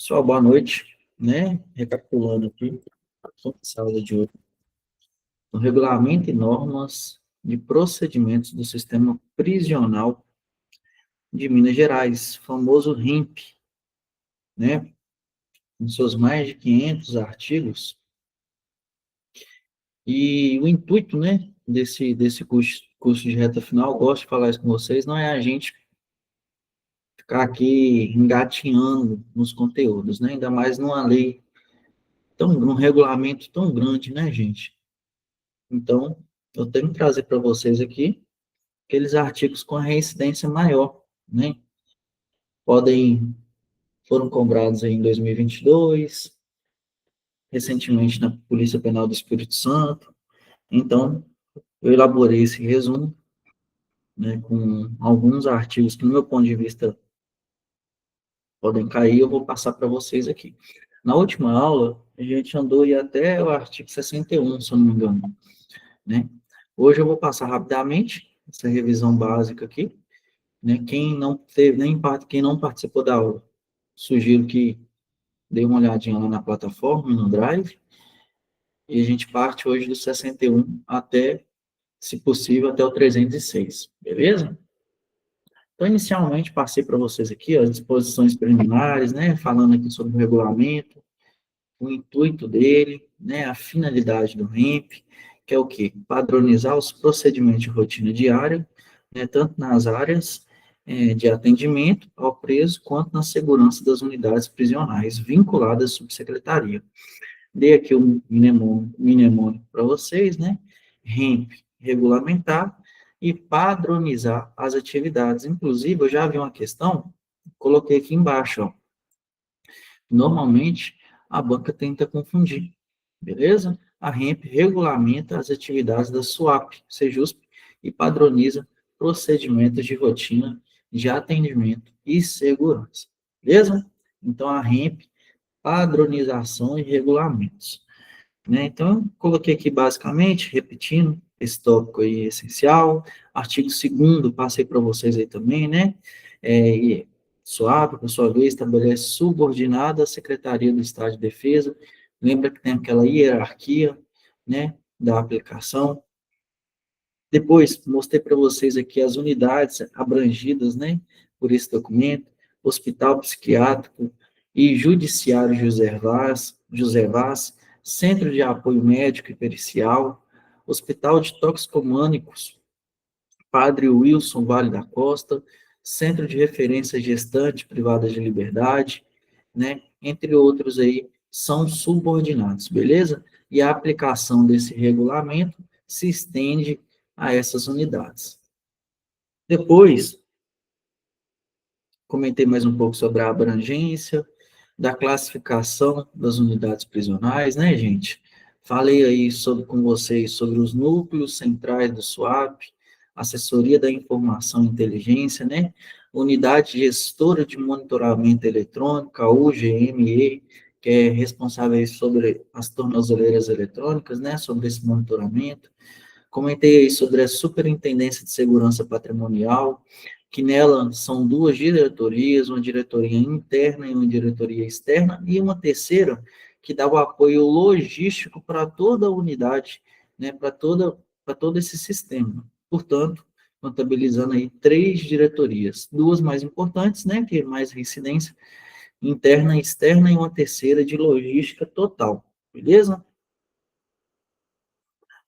Pessoal, boa noite, né? Recapitulando aqui, essa aula de hoje, o regulamento e normas de procedimentos do sistema prisional de Minas Gerais, famoso RIMP, né? Com seus mais de 500 artigos. E o intuito, né, desse curso de reta final, gosto de falar isso com vocês, não é a gente ficar aqui engatinhando nos conteúdos, né? Ainda mais numa lei num regulamento tão grande, né, gente? Então, eu tenho que trazer para vocês aqui aqueles artigos com a reincidência maior, né? Foram cobrados aí em 2022, recentemente na Polícia Penal do Espírito Santo. Então, eu elaborei esse resumo, né, com alguns artigos que, no meu ponto de vista, podem cair, eu vou passar para vocês aqui. Na última aula, a gente andou aí até o artigo 61, se eu não me engano, né? Hoje eu vou passar rapidamente essa revisão básica aqui, né? Quem não participou da aula, sugiro que dê uma olhadinha lá na plataforma, no Drive, e a gente parte hoje do 61 até, se possível, até o 306, beleza? Então, inicialmente, passei para vocês aqui ó, as disposições preliminares, né? Falando aqui sobre o regulamento, o intuito dele, né? A finalidade do REMP, que é o quê? Padronizar os procedimentos de rotina diária, né, tanto nas áreas de atendimento ao preso, quanto na segurança das unidades prisionais vinculadas à subsecretaria. Dei aqui um mnemônico para vocês, né? REMP, regulamentar e padronizar as atividades. Inclusive, eu já vi uma questão, coloquei aqui embaixo, ó. Normalmente, a banca tenta confundir, beleza? A REMP regulamenta as atividades da SUAP, Sejusp, e padroniza procedimentos de rotina de atendimento e segurança, beleza? Então, a REMP, padronização e regulamentos, né? Então, coloquei aqui basicamente, repetindo, esse tópico aí é essencial, artigo 2º, passei para vocês aí também, né? E SUAP, por sua vez, estabelece subordinada à Secretaria do Estado de Defesa, lembra que tem aquela hierarquia, né, da aplicação. Depois, mostrei para vocês aqui as unidades abrangidas, né, por esse documento, Hospital Psiquiátrico e Judiciário José Vaz, Centro de Apoio Médico e Pericial, Hospital de Toxicomânicos, Padre Wilson Vale da Costa, Centro de Referência Gestante Privada de Liberdade, né, entre outros aí, são subordinados, beleza? E a aplicação desse regulamento se estende a essas unidades. Depois, comentei mais um pouco sobre a abrangência da classificação das unidades prisionais, né, gente? Falei aí com vocês sobre os núcleos centrais do SUAP, Assessoria da Informação e Inteligência, né? Unidade Gestora de Monitoramento Eletrônico, a UGME, que é responsável sobre as tornozeleiras eletrônicas, né? Sobre esse monitoramento. Comentei aí sobre a Superintendência de Segurança Patrimonial, que nela são 2 diretorias, uma diretoria interna e uma diretoria externa, e uma terceira que dá o apoio logístico para toda a unidade, né, para todo esse sistema. Portanto, contabilizando aí 3 diretorias, 2 mais importantes, né, que é mais reincidência, interna e externa, e uma terceira de logística total, beleza?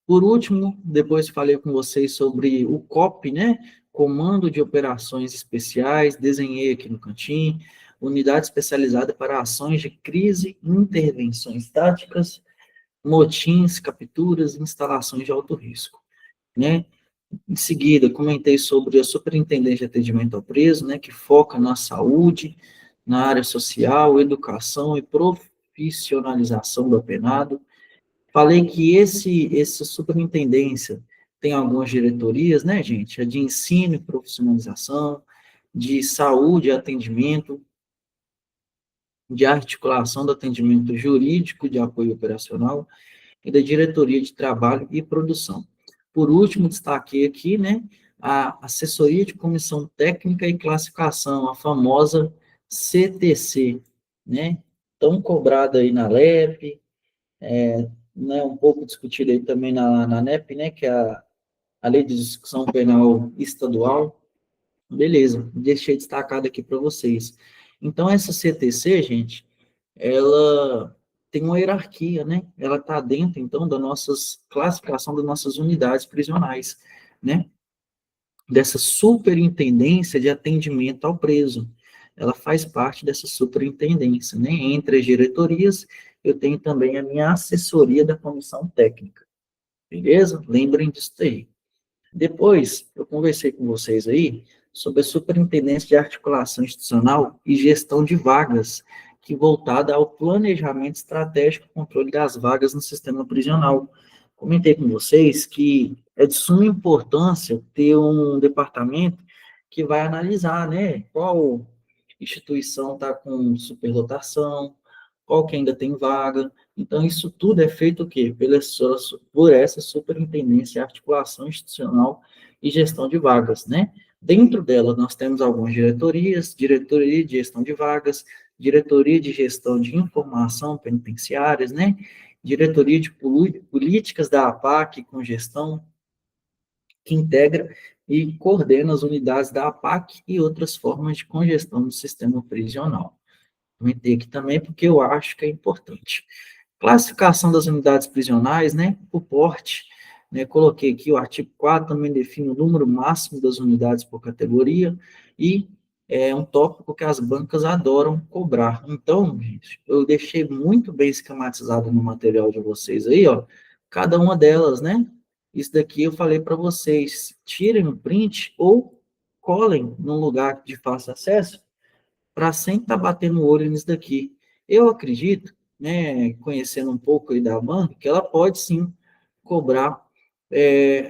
Por último, depois falei com vocês sobre o COP, né? Comando de Operações Especiais, desenhei aqui no cantinho, unidade especializada para ações de crise, intervenções táticas, motins, capturas e instalações de alto risco, né? Em seguida, comentei sobre a Superintendência de Atendimento ao Preso, né, que foca na saúde, na área social, educação e profissionalização do apenado. Falei que essa superintendência tem algumas diretorias, né, gente? A de ensino e profissionalização, de saúde e atendimento, de articulação do atendimento jurídico de apoio operacional e da diretoria de trabalho e produção. Por último, destaquei aqui, né, a assessoria de comissão técnica e classificação, a famosa CTC, né? tão cobrado aí na LEP, né, um pouco discutido aí também na NEP, né, que é a Lei de Execução Penal Estadual. Beleza, deixei destacado aqui para vocês. Então, essa CTC, gente, ela tem uma hierarquia, né? Ela está dentro, então, da nossas classificação das nossas unidades prisionais, né? Dessa superintendência de atendimento ao preso. Ela faz parte dessa superintendência, né? Entre as diretorias, eu tenho também a minha assessoria da comissão técnica, beleza? Lembrem disso aí. Depois, eu conversei com vocês aí sobre a Superintendência de Articulação Institucional e Gestão de Vagas, que voltada ao planejamento estratégico e controle das vagas no sistema prisional. Comentei com vocês que é de suma importância ter um departamento que vai analisar, né, qual instituição está com superlotação, qual que ainda tem vaga. Então, isso tudo é feito o quê? Por essa superintendência de articulação institucional e gestão de vagas, né? Dentro dela, nós temos algumas diretorias, diretoria de gestão de vagas, diretoria de gestão de informação penitenciárias, né? Diretoria de políticas da APAC com gestão, que integra e coordena as unidades da APAC e outras formas de congestão do sistema prisional. Comentei aqui também porque eu acho que é importante. Classificação das unidades prisionais, né, por porte, né, coloquei aqui o artigo 4 também define o número máximo das unidades por categoria, e é um tópico que as bancas adoram cobrar. Então, gente, eu deixei muito bem esquematizado no material de vocês aí, ó, cada uma delas, né, isso daqui eu falei para vocês, tirem um print ou colhem num lugar de fácil acesso, para sempre estar batendo o olho nisso daqui. Eu acredito, né, conhecendo um pouco aí da banca, que ela pode sim cobrar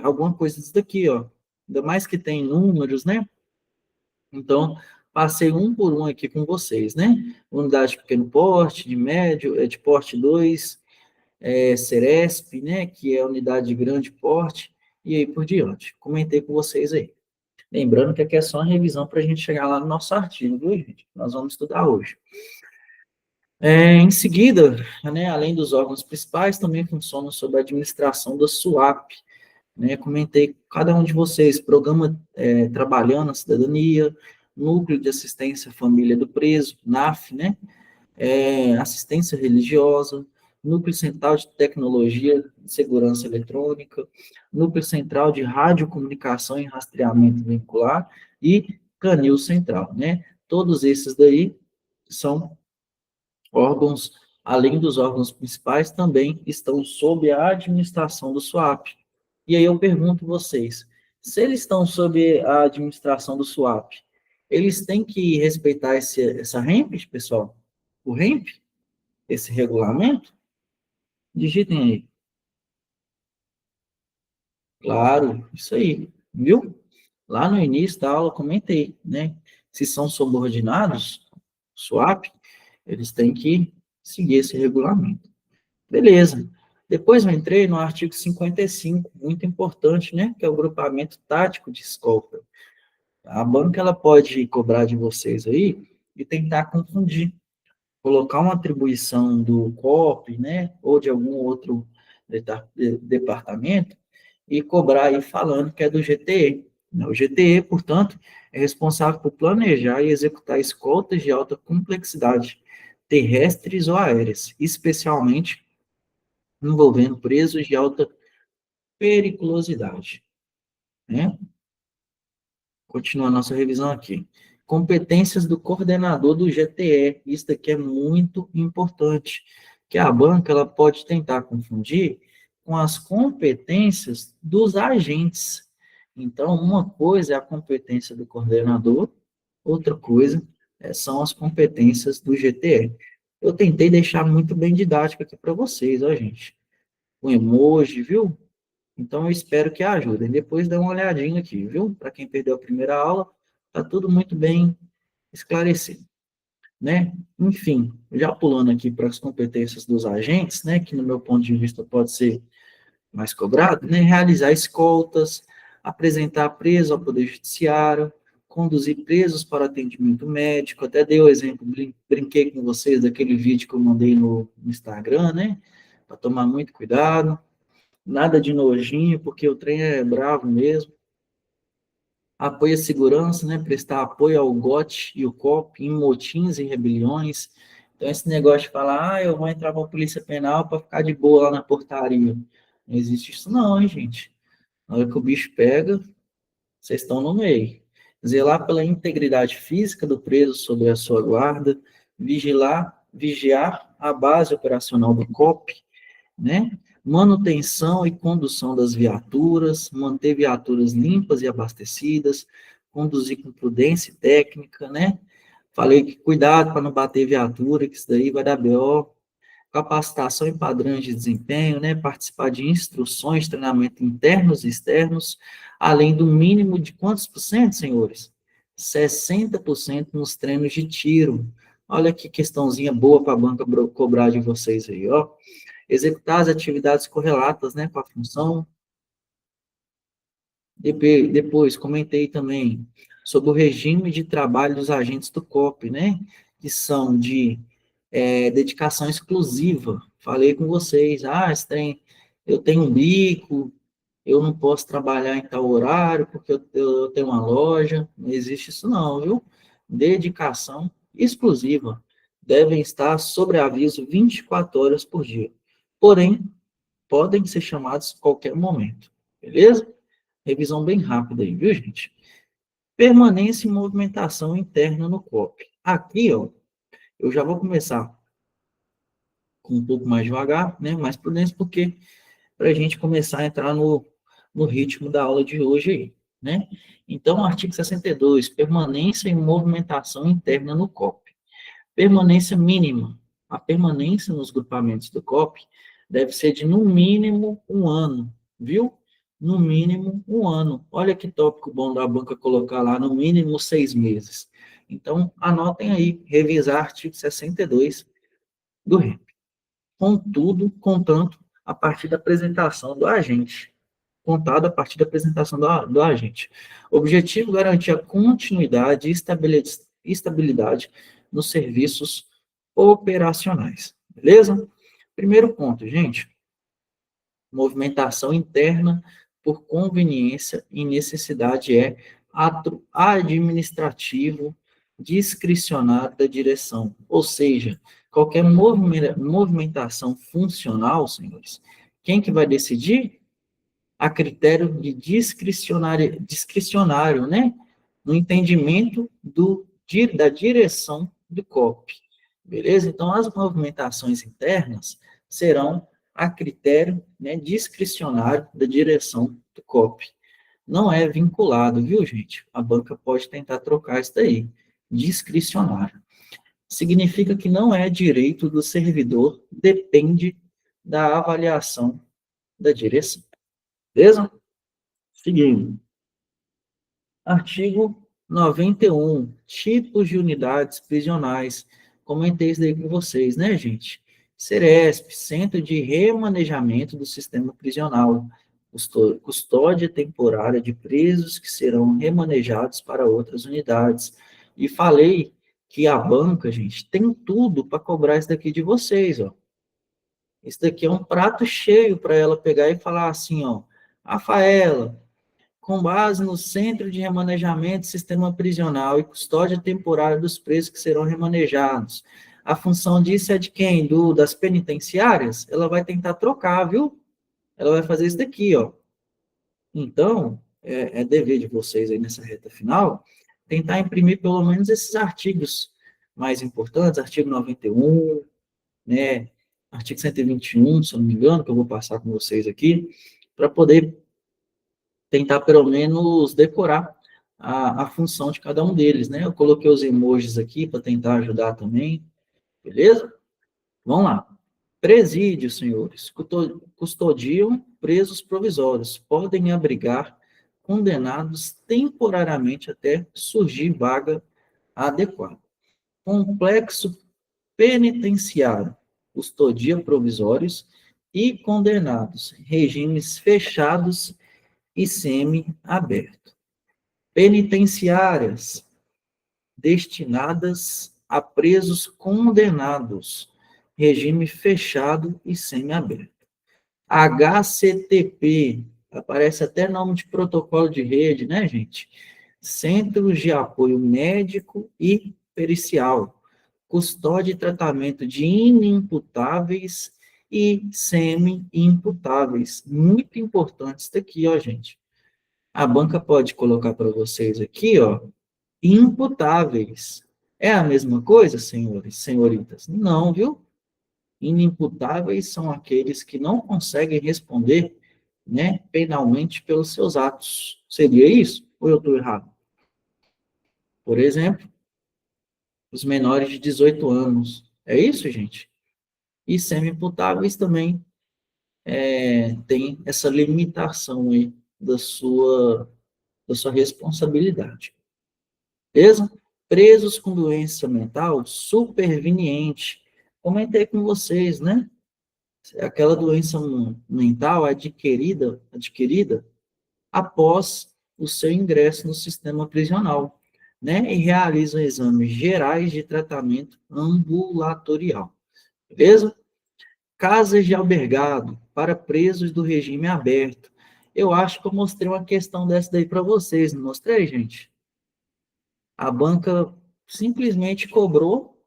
alguma coisa disso daqui, ó. Ainda mais que tem números, né? Então, passei um por um aqui com vocês, né? Unidade de pequeno porte, de médio, de porte 2, Ceresp, né? Que é a unidade de grande porte, e aí por diante. Comentei com vocês aí. Lembrando que aqui é só uma revisão para a gente chegar lá no nosso artigo, viu, gente? Nós vamos estudar hoje. Em seguida, né, além dos órgãos principais, também funcionam sob a administração da SUAP. Né, comentei com cada um de vocês, programa Trabalhando a Cidadania, Núcleo de Assistência à Família do Preso, NAF, né, Assistência Religiosa, Núcleo Central de Tecnologia de Segurança Eletrônica, Núcleo Central de Radiocomunicação e Rastreamento Vincular e Canil Central, né? Todos esses daí são órgãos, além dos órgãos principais, também estão sob a administração do SUAP. E aí eu pergunto vocês, se eles estão sob a administração do SUAP, eles têm que respeitar essa REMP, pessoal? O REMP? Esse regulamento? Digitem aí. Claro, isso aí, viu? Lá no início da aula eu comentei, né? Se são subordinados, SUAP, eles têm que seguir esse regulamento. Beleza. Depois eu entrei no artigo 55, muito importante, né? Que é o grupamento tático de escolta. A banca, ela pode cobrar de vocês aí e tentar confundir, colocar uma atribuição do COP, né? Ou de algum outro departamento e cobrar aí falando que é do GTE. O GTE, portanto, é responsável por planejar e executar escoltas de alta complexidade, terrestres ou aéreas, especialmente envolvendo presos de alta periculosidade, né? Continuando a nossa revisão aqui. Competências do coordenador do GTE. Isso daqui é muito importante, que a banca ela pode tentar confundir com as competências dos agentes. Então, uma coisa é a competência do coordenador, outra coisa são as competências do GTE. Eu tentei deixar muito bem didático aqui para vocês, ó, gente. Um emoji, viu? Então, eu espero que ajudem. Depois dá uma olhadinha aqui, viu? Para quem perdeu a primeira aula, está tudo muito bem esclarecido, né? Enfim, já pulando aqui para as competências dos agentes, né? Que no meu ponto de vista pode ser mais cobrado, né? Realizar escoltas, apresentar preso ao Poder Judiciário, conduzir presos para atendimento médico, até dei o exemplo, brinquei com vocês daquele vídeo que eu mandei no Instagram, né? Para tomar muito cuidado, nada de nojinho, porque o trem é bravo mesmo. Apoio à segurança, né? Prestar apoio ao GOT e o COP em motins e rebeliões. Então, esse negócio de falar, eu vou entrar para a polícia penal para ficar de boa lá na portaria. Não existe isso não, hein, gente? Na hora que o bicho pega, vocês estão no meio. Zelar pela integridade física do preso sob a sua guarda, vigiar a base operacional do COP, né? Manutenção e condução das viaturas, manter viaturas limpas e abastecidas, conduzir com prudência técnica, né? Falei que cuidado para não bater viatura, que isso daí vai dar BO. Capacitação em padrões de desempenho, né? Participar de instruções, treinamento internos e externos, além do mínimo de quantos por cento, senhores? 60% nos treinos de tiro. Olha que questãozinha boa para a banca cobrar de vocês aí, ó. Executar as atividades correlatas, né, com a função. Depois, comentei também sobre o regime de trabalho dos agentes do COP, né, que são de dedicação exclusiva. Falei com vocês, eu tenho um bico, eu não posso trabalhar em tal horário, porque eu tenho uma loja. Não existe isso não, viu? Dedicação exclusiva. Devem estar sobre aviso 24 horas por dia. Porém, podem ser chamados a qualquer momento. Beleza? Revisão bem rápida aí, viu, gente? Permanência e movimentação interna no COP. Aqui, ó, eu já vou começar com um pouco mais devagar, né, mais prudência, porque para a gente começar a entrar no ritmo da aula de hoje aí, né? Então, artigo 62, permanência e movimentação interna no COP. Permanência mínima. A permanência nos grupamentos do COP deve ser de no mínimo um ano, viu? No mínimo um ano. Olha que tópico bom da banca colocar lá, no mínimo 6 meses. Então, anotem aí, revisar artigo 62 do REP. Contudo, contanto, a partir da apresentação do agente. Contado a partir da apresentação do agente. Objetivo, garantir a continuidade e estabilidade nos serviços operacionais. Beleza? Primeiro ponto, gente. Movimentação interna por conveniência e necessidade é ato administrativo discricionário da direção. Ou seja, qualquer movimentação funcional, senhores, quem que vai decidir? A critério de discricionário, né? No entendimento da direção do COP. Beleza? Então, as movimentações internas serão a critério, né, discricionário da direção do COP. Não é vinculado, viu, gente? A banca pode tentar trocar isso daí. Discricionário. Significa que não é direito do servidor, depende da avaliação da direção. Beleza? Seguindo. Artigo 91. Tipos de unidades prisionais. Comentei isso daí com vocês, né, gente? Ceresp, Centro de Remanejamento do Sistema Prisional. Custódia temporária de presos que serão remanejados para outras unidades. E falei que a banca, gente, tem tudo para cobrar isso daqui de vocês, ó. Isso daqui é um prato cheio para ela pegar e falar assim, ó, Rafaela, com base no Centro de Remanejamento, Sistema Prisional e Custódia Temporária dos Presos que serão remanejados. A função disso é de quem? Das penitenciárias? Ela vai tentar trocar, viu? Ela vai fazer isso daqui, ó. Então, é dever de vocês aí nessa reta final, tentar imprimir pelo menos esses artigos mais importantes, artigo 91, né, artigo 121, se eu não me engano, que eu vou passar com vocês aqui, para poder tentar pelo menos decorar a função de cada um deles, né? Eu coloquei os emojis aqui para tentar ajudar também, beleza? Vamos lá. Presídio, senhores, custodiam presos provisórios, podem abrigar condenados temporariamente até surgir vaga adequada. Complexo penitenciário, custodia provisórios e condenados, regimes fechados e semi-aberto. Penitenciárias destinadas a presos condenados, regime fechado e semiaberto. HCTP, aparece até nome de protocolo de rede, né, gente? Centros de Apoio Médico e Pericial, custódia e tratamento de inimputáveis e semi-imputáveis. Muito importante isso daqui, ó, gente. A banca pode colocar para vocês aqui, ó, imputáveis. É a mesma coisa, senhores, senhoritas? Não, viu? Inimputáveis são aqueles que não conseguem responder, né, penalmente pelos seus atos. Seria isso? Ou eu estou errado? Por exemplo, os menores de 18 anos. É isso, gente? E semi-imputáveis também tem essa limitação aí da sua responsabilidade. Beleza? Presos com doença mental superveniente. Comentei com vocês, né? Aquela doença mental adquirida após o seu ingresso no sistema prisional, né? E realizam exames gerais de tratamento ambulatorial. Beleza? Casas de albergado para presos do regime aberto. Eu acho que eu mostrei uma questão dessa daí para vocês, não mostrei, gente? A banca simplesmente cobrou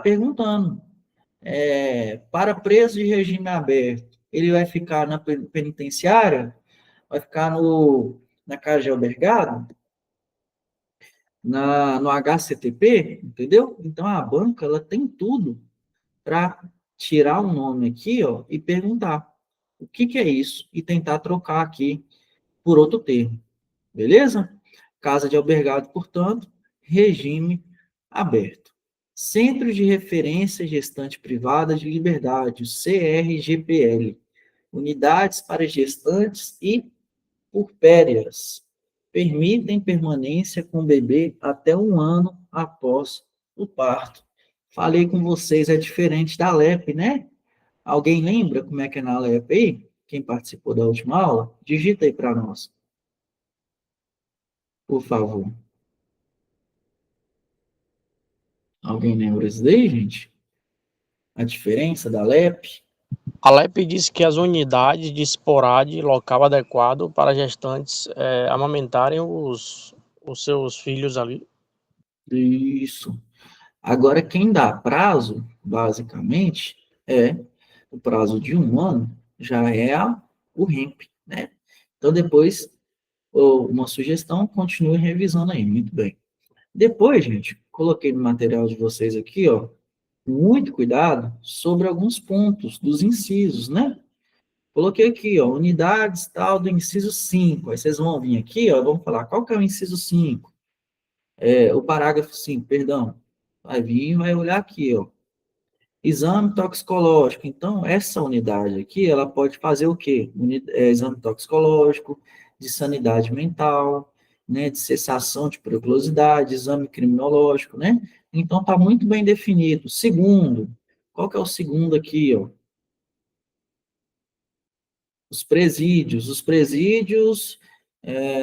perguntando, para preso de regime aberto, ele vai ficar na penitenciária? Vai ficar na casa de albergado? No HCTP? Entendeu? Então, a banca ela tem tudo para tirar o nome aqui, ó, e perguntar o que é isso e tentar trocar aqui por outro termo. Beleza? Casa de albergado, portanto, regime aberto. Centro de Referência Gestante Privada de Liberdade, CRGPL. Unidades para gestantes e puérperas. Permitem permanência com o bebê até 1 ano após o parto. Falei com vocês, é diferente da LEP, né? Alguém lembra como é que é na LEP aí? Quem participou da última aula? Digita aí para nós, por favor. Alguém lembra isso daí, gente? A diferença da LEP? A LEP diz que as unidades de esporade local adequado para gestantes amamentarem os seus filhos ali. Isso. Agora, quem dá prazo, basicamente, é o prazo de 1 ano, já é o REMP, né? Então, depois, uma sugestão, continue revisando aí, muito bem. Depois, gente, coloquei no material de vocês aqui, ó, muito cuidado sobre alguns pontos dos incisos, né? Coloquei aqui, ó, unidades tal do inciso 5. Aí vocês vão vir aqui, ó, vamos falar qual que é o inciso 5. O parágrafo 5, perdão. Vai vir e vai olhar aqui, ó. Exame toxicológico. Então, essa unidade aqui, ela pode fazer o quê? Exame toxicológico, de sanidade mental, né, de cessação de periculosidade, exame criminológico, né? Então, está muito bem definido. Segundo, qual que é o segundo aqui, ó? Os presídios,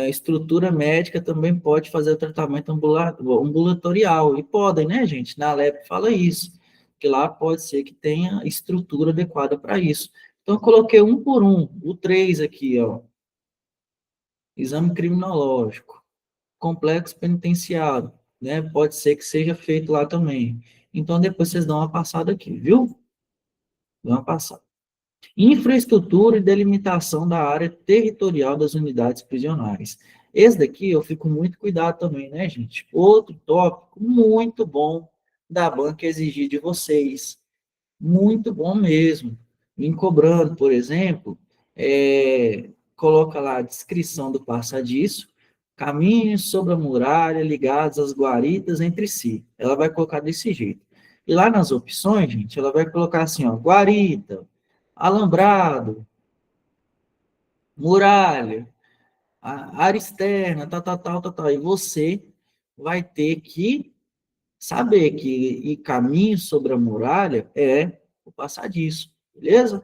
estrutura médica também pode fazer o tratamento ambulatorial, e podem, né, gente? Na LEP fala isso, que lá pode ser que tenha estrutura adequada para isso. Então, eu coloquei um por um, o 3 aqui, ó, exame criminológico, complexo penitenciário, né, pode ser que seja feito lá também. Então, depois vocês dão uma passada aqui, viu? Dão uma passada. Infraestrutura e delimitação da área territorial das unidades prisionais. Esse daqui eu fico muito cuidado também, né, gente? Outro tópico muito bom da banca exigir de vocês. Muito bom mesmo. Vim cobrando, por exemplo, coloca lá a descrição do passadiço, caminhos sobre a muralha ligados às guaritas entre si. Ela vai colocar desse jeito. E lá nas opções, gente, ela vai colocar assim, ó, guarita, alambrado, muralha, área externa, tal. E você vai ter que saber que ir caminho sobre a muralha é o passadiço, beleza?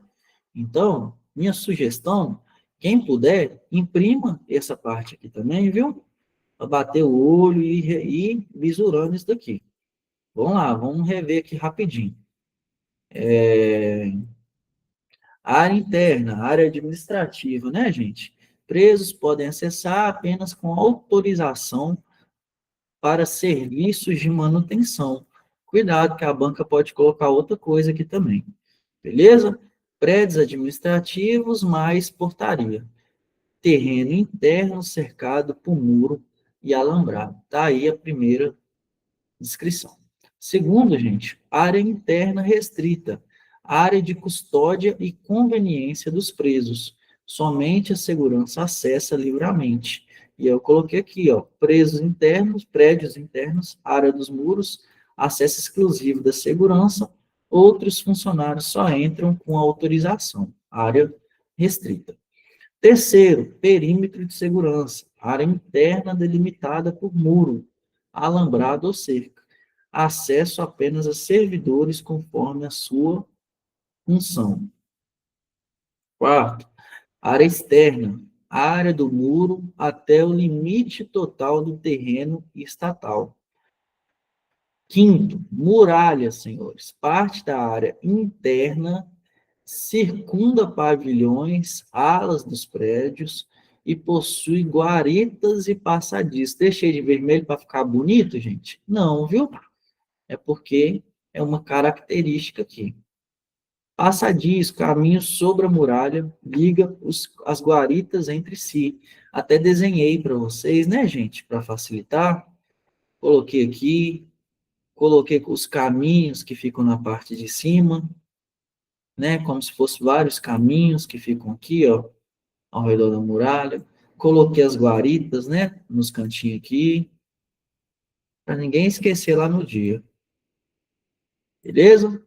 Então, minha sugestão, quem puder, imprima essa parte aqui também, viu? para bater o olho e ir visurando isso daqui. Vamos lá, vamos rever aqui rapidinho. Área interna, área administrativa, né, gente? Presos podem acessar apenas com autorização para serviços de manutenção. Cuidado que a banca pode colocar outra coisa aqui também. Beleza? Prédios administrativos mais portaria. Terreno interno cercado por muro e alambrado. Tá aí a primeira descrição. Segundo, gente, área interna restrita, área de custódia e conveniência dos presos. Somente a segurança acessa livremente. E eu coloquei aqui, ó, presos internos, prédios internos, área dos muros, acesso exclusivo da segurança, outros funcionários só entram com autorização, área restrita. Terceiro, perímetro de segurança, área interna delimitada por muro, alambrado ou cerca. Acesso apenas a servidores conforme a sua função. Quarto, área externa, área do muro até o limite total do terreno estatal. Quinto, muralha, senhores, parte da área interna circunda pavilhões, alas dos prédios e possui guaritas e passadiços. Deixei de vermelho para ficar bonito, gente? Não, viu? É porque é uma característica aqui. Passadiço, caminho sobre a muralha, liga as guaritas entre si. Até desenhei para vocês, né, gente? Para facilitar. Coloquei aqui, coloquei os caminhos que ficam na parte de cima, né? Como se fossem vários caminhos que ficam aqui, ó, ao redor da muralha. Coloquei as guaritas, né? Nos cantinhos aqui, para ninguém esquecer lá no dia. Beleza?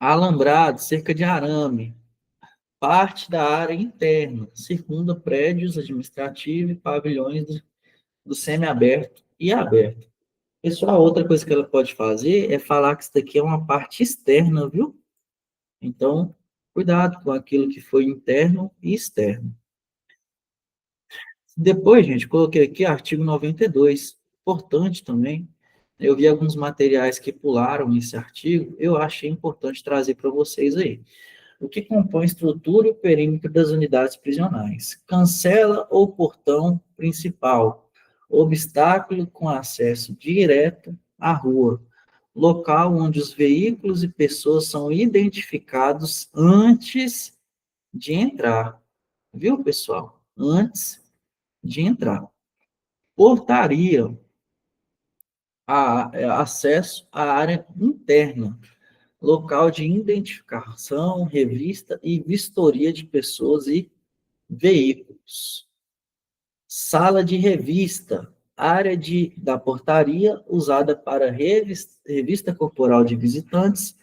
Alambrado, cerca de arame, parte da área interna, circunda prédios administrativos e pavilhões do semiaberto e aberto. Pessoal, outra coisa que ela pode fazer é falar que isso daqui é uma parte externa, viu? Então, cuidado com aquilo que foi interno e externo. Depois, gente, coloquei aqui artigo 92, importante também. Eu vi alguns materiais que pularam esse artigo, eu achei importante trazer para vocês aí. O que compõe a estrutura e o perímetro das unidades prisionais? Cancela ou portão principal, obstáculo com acesso direto à rua, local onde os veículos e pessoas são identificados antes de entrar. Viu, pessoal? Antes de entrar. Portaria, acesso à área interna, local de identificação, revista e vistoria de pessoas e veículos. Sala de revista, área da portaria usada para revista corporal de visitantes,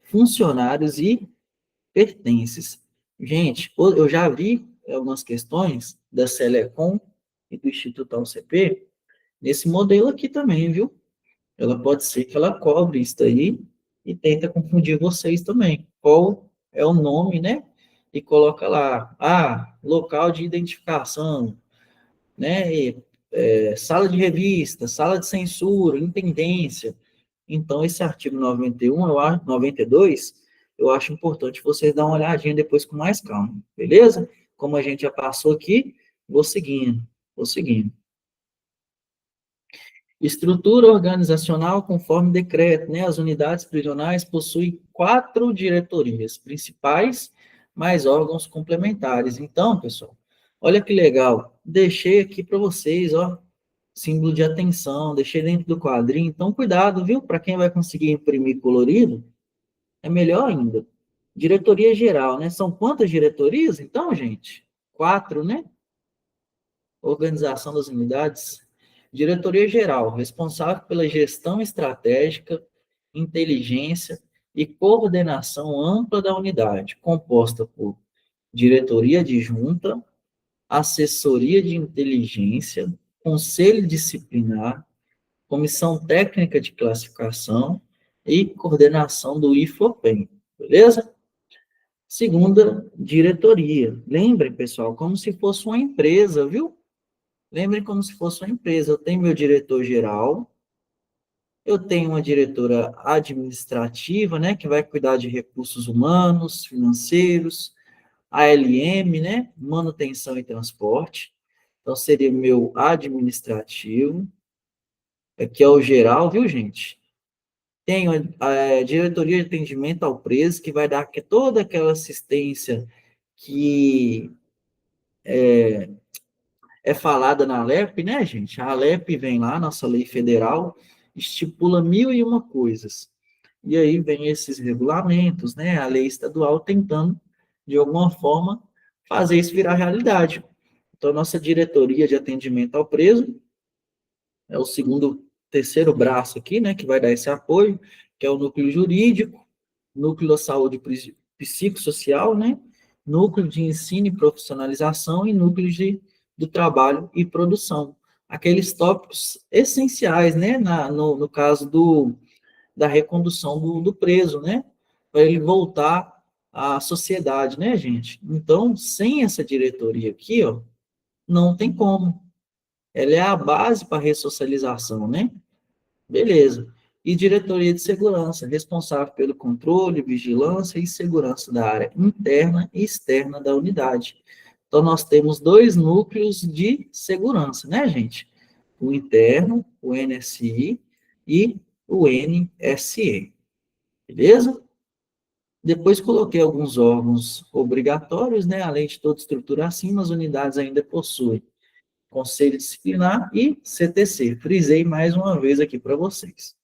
funcionários e pertences. Gente, eu já vi algumas questões da Selecom e do Instituto UCP nesse modelo aqui também, viu? Ela pode ser que ela cobre isso aí e tenta confundir vocês também. Qual é o nome, né? E coloca lá, local de identificação, né? Sala de revista, sala de censura, intendência. Então, esse artigo 91, 92, eu acho importante vocês dar uma olhadinha depois com mais calma, beleza? Como a gente já passou aqui, vou seguindo, vou seguindo. Estrutura organizacional conforme decreto, né? As unidades prisionais possuem 4 diretorias principais, mais órgãos complementares. Então, pessoal, olha que legal. Deixei aqui para vocês, ó, símbolo de atenção, deixei dentro do quadrinho. Então, cuidado, viu? Para quem vai conseguir imprimir colorido, é melhor ainda. Diretoria geral, né? São quantas diretorias, então, gente? 4, né? Organização das unidades. Diretoria geral, responsável pela gestão estratégica, inteligência e coordenação ampla da unidade, composta por diretoria adjunta, assessoria de inteligência, conselho disciplinar, comissão técnica de classificação e coordenação do IFOPEM, beleza? Segunda diretoria. Lembrem, pessoal, como se fosse uma empresa, viu? Lembrem como se fosse uma empresa. Eu tenho meu diretor-geral, eu tenho uma diretora administrativa, né, que vai cuidar de recursos humanos, financeiros, ALM, né, manutenção e transporte. Então, seria meu administrativo, que é o geral, viu, gente? Tenho a diretoria de atendimento ao preso, que vai dar toda aquela assistência que é falada na ALEP, né, gente? A ALEP vem lá, nossa lei federal, estipula mil e uma coisas. E aí vem esses regulamentos, né? A lei estadual tentando, de alguma forma, fazer isso virar realidade. Então, nossa diretoria de atendimento ao preso é o terceiro braço aqui, né, que vai dar esse apoio, que é o núcleo jurídico, núcleo da saúde psicossocial, né, núcleo de ensino e profissionalização e núcleo do trabalho e produção. Aqueles tópicos essenciais, né, no caso da recondução do preso, né, para ele voltar à sociedade, né, gente? Então, sem essa diretoria aqui, ó, não tem como. Ela é a base para a ressocialização, né? Beleza. E diretoria de segurança, responsável pelo controle, vigilância e segurança da área interna e externa da unidade. Então, nós temos dois núcleos de segurança, né, gente? O interno, o NSI, e o NSE. Beleza? Depois coloquei alguns órgãos obrigatórios, né? Além de toda estrutura acima, as unidades ainda possuem Conselho Disciplinar e CTC. Frisei mais uma vez aqui para vocês.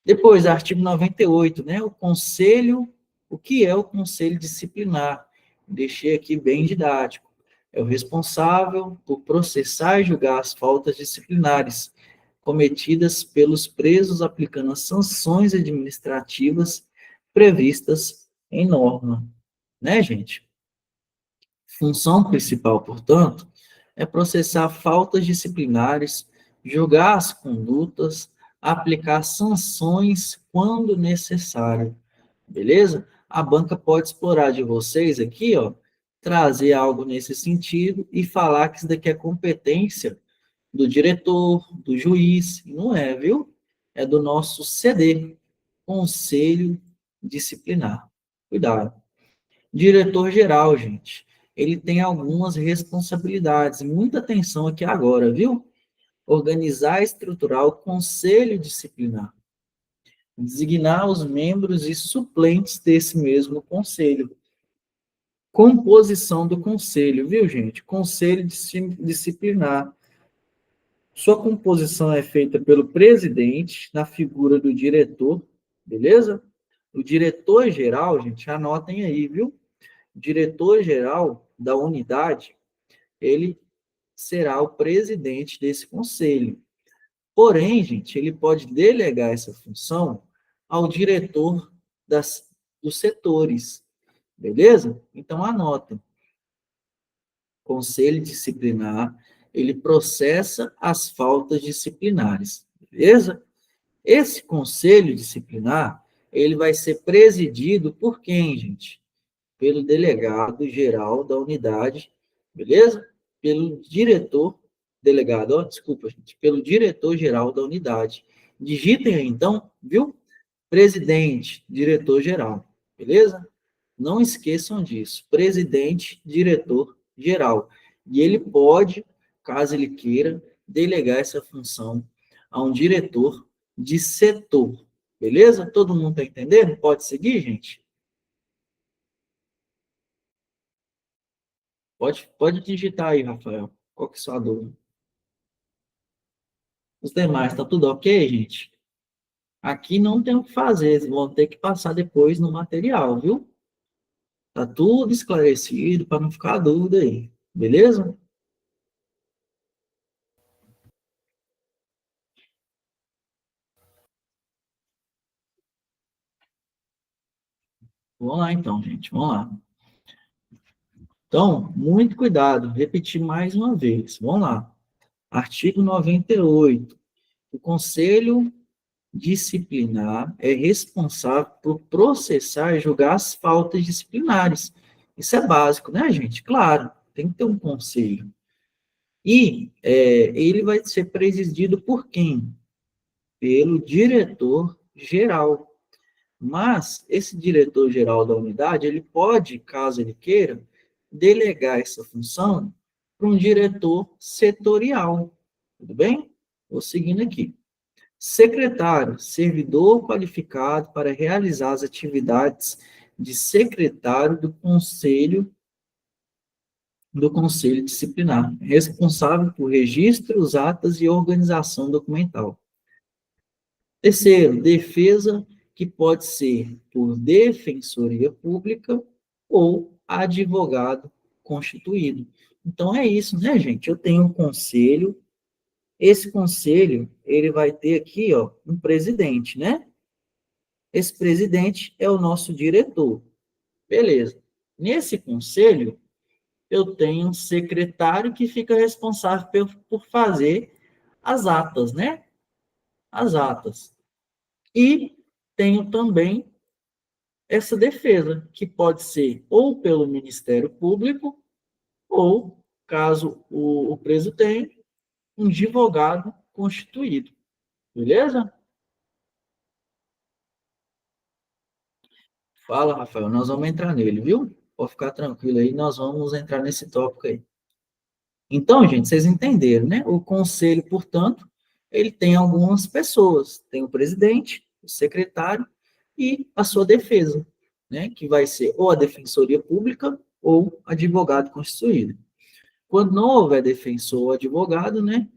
Depois, artigo 98, né? O que é o Conselho Disciplinar? Deixei aqui bem didático. É o responsável por processar e julgar as faltas disciplinares cometidas pelos presos aplicando as sanções administrativas previstas em norma, né, gente? Função principal, portanto, é processar faltas disciplinares, julgar as condutas, aplicar sanções quando necessário, beleza? A banca pode explorar de vocês aqui, ó, trazer algo nesse sentido e falar que isso daqui é competência do diretor, do juiz, não é, viu? É do nosso CD, Conselho Disciplinar. Cuidado. Diretor-geral, gente, ele tem algumas responsabilidades. Muita atenção aqui agora, viu? Organizar e estruturar o conselho disciplinar. Designar os membros e suplentes desse mesmo conselho. Composição do conselho, viu, gente? Conselho disciplinar. Sua composição é feita pelo presidente, na figura do diretor, beleza? O diretor-geral, gente, anotem aí, viu? O diretor-geral da unidade, ele será o presidente desse conselho. Porém, gente, ele pode delegar essa função ao diretor dos setores, beleza? Então, anotem. Conselho disciplinar, ele processa as faltas disciplinares, beleza? Esse conselho disciplinar, ele vai ser presidido por quem, gente? Pelo delegado geral da unidade, beleza? Pelo diretor, delegado, ó, desculpa, gente, pelo diretor geral da unidade. Digitem aí, então, viu? Presidente, diretor geral, beleza? Não esqueçam disso. Presidente, diretor geral. E ele pode, caso ele queira, delegar essa função a um diretor de setor. Beleza? Todo mundo está entendendo? Pode seguir, gente? Pode digitar aí, Rafael. Qual que é a sua dúvida? Os demais, tá tudo ok, gente? Aqui não tem o que fazer, vão ter que passar depois no material, viu? Tá tudo esclarecido para não ficar dúvida aí, beleza? Vamos lá então, gente, vamos lá. Então, muito cuidado, repetir mais uma vez. Vamos lá. Artigo 98. O Conselho Disciplinar é responsável por processar e julgar as faltas disciplinares. Isso é básico, né, gente? Claro, tem que ter um conselho. E ele vai ser presidido por quem? Pelo diretor-geral. Mas esse diretor-geral da unidade, ele pode, caso ele queira, delegar essa função para um diretor setorial. Tudo bem? Vou seguindo aqui. Secretário, servidor qualificado para realizar as atividades de secretário do conselho disciplinar, responsável por registros, atas e organização documental. Terceiro, defesa, que pode ser por defensoria pública ou advogado constituído. Então é isso, né, gente? Eu tenho um conselho. Esse conselho, ele vai ter aqui, ó, um presidente, né? Esse presidente é o nosso diretor. Beleza. Nesse conselho, eu tenho um secretário que fica responsável por fazer as atas, né? As atas. E tenho também essa defesa, que pode ser ou pelo Ministério Público, ou, caso o preso tenha, um advogado constituído. Beleza? Fala, Rafael, nós vamos entrar nele, viu? Pode ficar tranquilo aí, nós vamos entrar nesse tópico aí. Então, gente, vocês entenderam, né? O conselho, portanto, ele tem algumas pessoas. Tem o presidente, o secretário e a sua defesa, né? Que vai ser ou a defensoria pública ou advogado constituído. Quando não houver defensor ou advogado, né?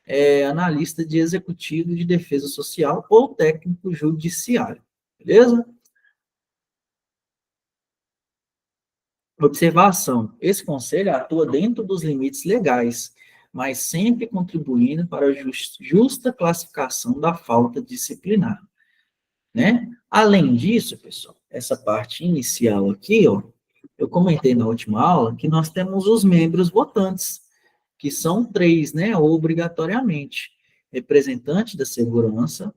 É analista de executivo de defesa social ou técnico judiciário. Beleza? Observação: esse conselho atua dentro dos limites legais, mas sempre contribuindo para a justa classificação da falta disciplinar, né? Além disso, pessoal, essa parte inicial aqui, ó, eu comentei na última aula que nós temos os membros votantes, que são 3, né, obrigatoriamente. Representante da segurança,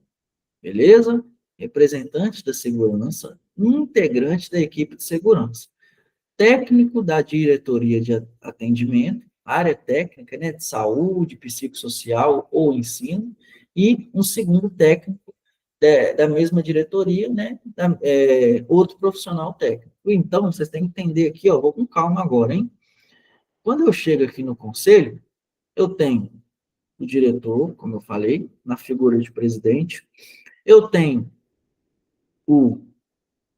beleza? Representante da segurança, integrante da equipe de segurança, técnico da diretoria de atendimento, área técnica, né, de saúde, psicossocial ou ensino, e um segundo técnico da mesma diretoria, né, outro profissional técnico. Então, vocês têm que entender aqui, ó, vou com calma agora, hein? Quando eu chego aqui no conselho, eu tenho o diretor, como eu falei, na figura de presidente, eu tenho o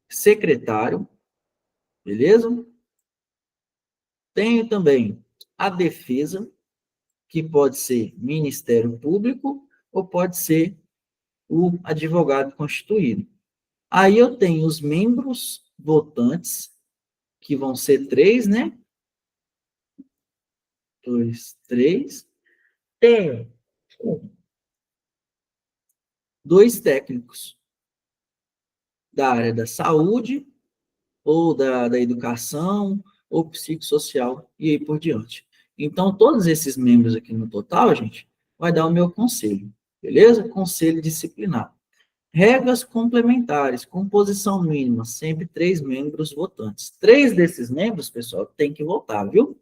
secretário, beleza? Tenho também a defesa, que pode ser Ministério Público ou pode ser o advogado constituído. Aí eu tenho os membros votantes, que vão ser 3, né? 2, 3. Tenho 2 técnicos da área da saúde, ou da educação, ou psicossocial, e aí por diante. Então, todos esses membros aqui no total, gente, vai dar o meu conselho, beleza? Conselho disciplinar. Regras complementares, composição mínima, sempre 3 membros votantes. 3 desses membros, pessoal, tem que votar, viu?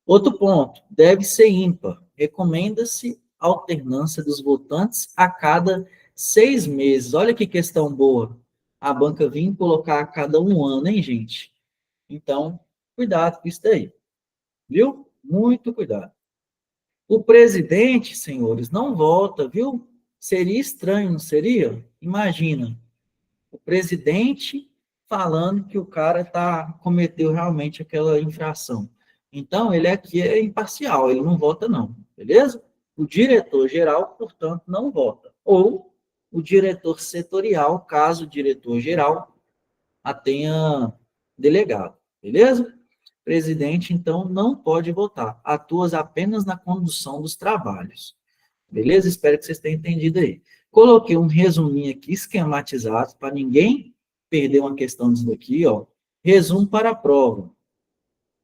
Outro ponto, deve ser ímpar. Recomenda-se alternância dos votantes a cada 6 meses. Olha que questão boa. A banca vinha colocar a cada 1 ano, hein, gente? Então, cuidado com isso daí. Viu? Muito cuidado. O presidente, senhores, não vota, viu? Seria estranho, não seria? Imagina, o presidente falando que o cara cometeu realmente aquela infração. Então, ele aqui é imparcial, ele não vota não, beleza? O diretor-geral, portanto, não vota. Ou o diretor setorial, caso o diretor-geral a tenha delegado, beleza? Presidente, então, não pode votar. Atua apenas na condução dos trabalhos. Beleza? Espero que vocês tenham entendido aí. Coloquei um resuminho aqui, esquematizado, para ninguém perder uma questão disso daqui, ó. Resumo para a prova.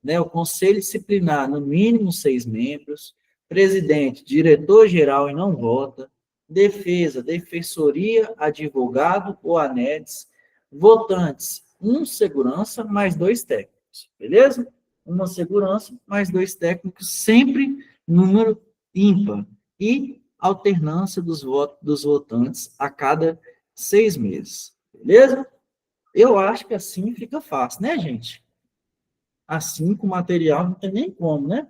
Né? O Conselho Disciplinar, no mínimo 6 membros. Presidente, diretor-geral e não vota. Defesa, defensoria, advogado ou ANEDS. Votantes, um segurança mais 2 técnicos. Beleza? Uma segurança mais 2 técnicos, sempre número ímpar e alternância dos votos dos votantes a cada 6 meses. Beleza? Eu acho que assim fica fácil, né, gente? Assim, com o material, não tem nem como, né?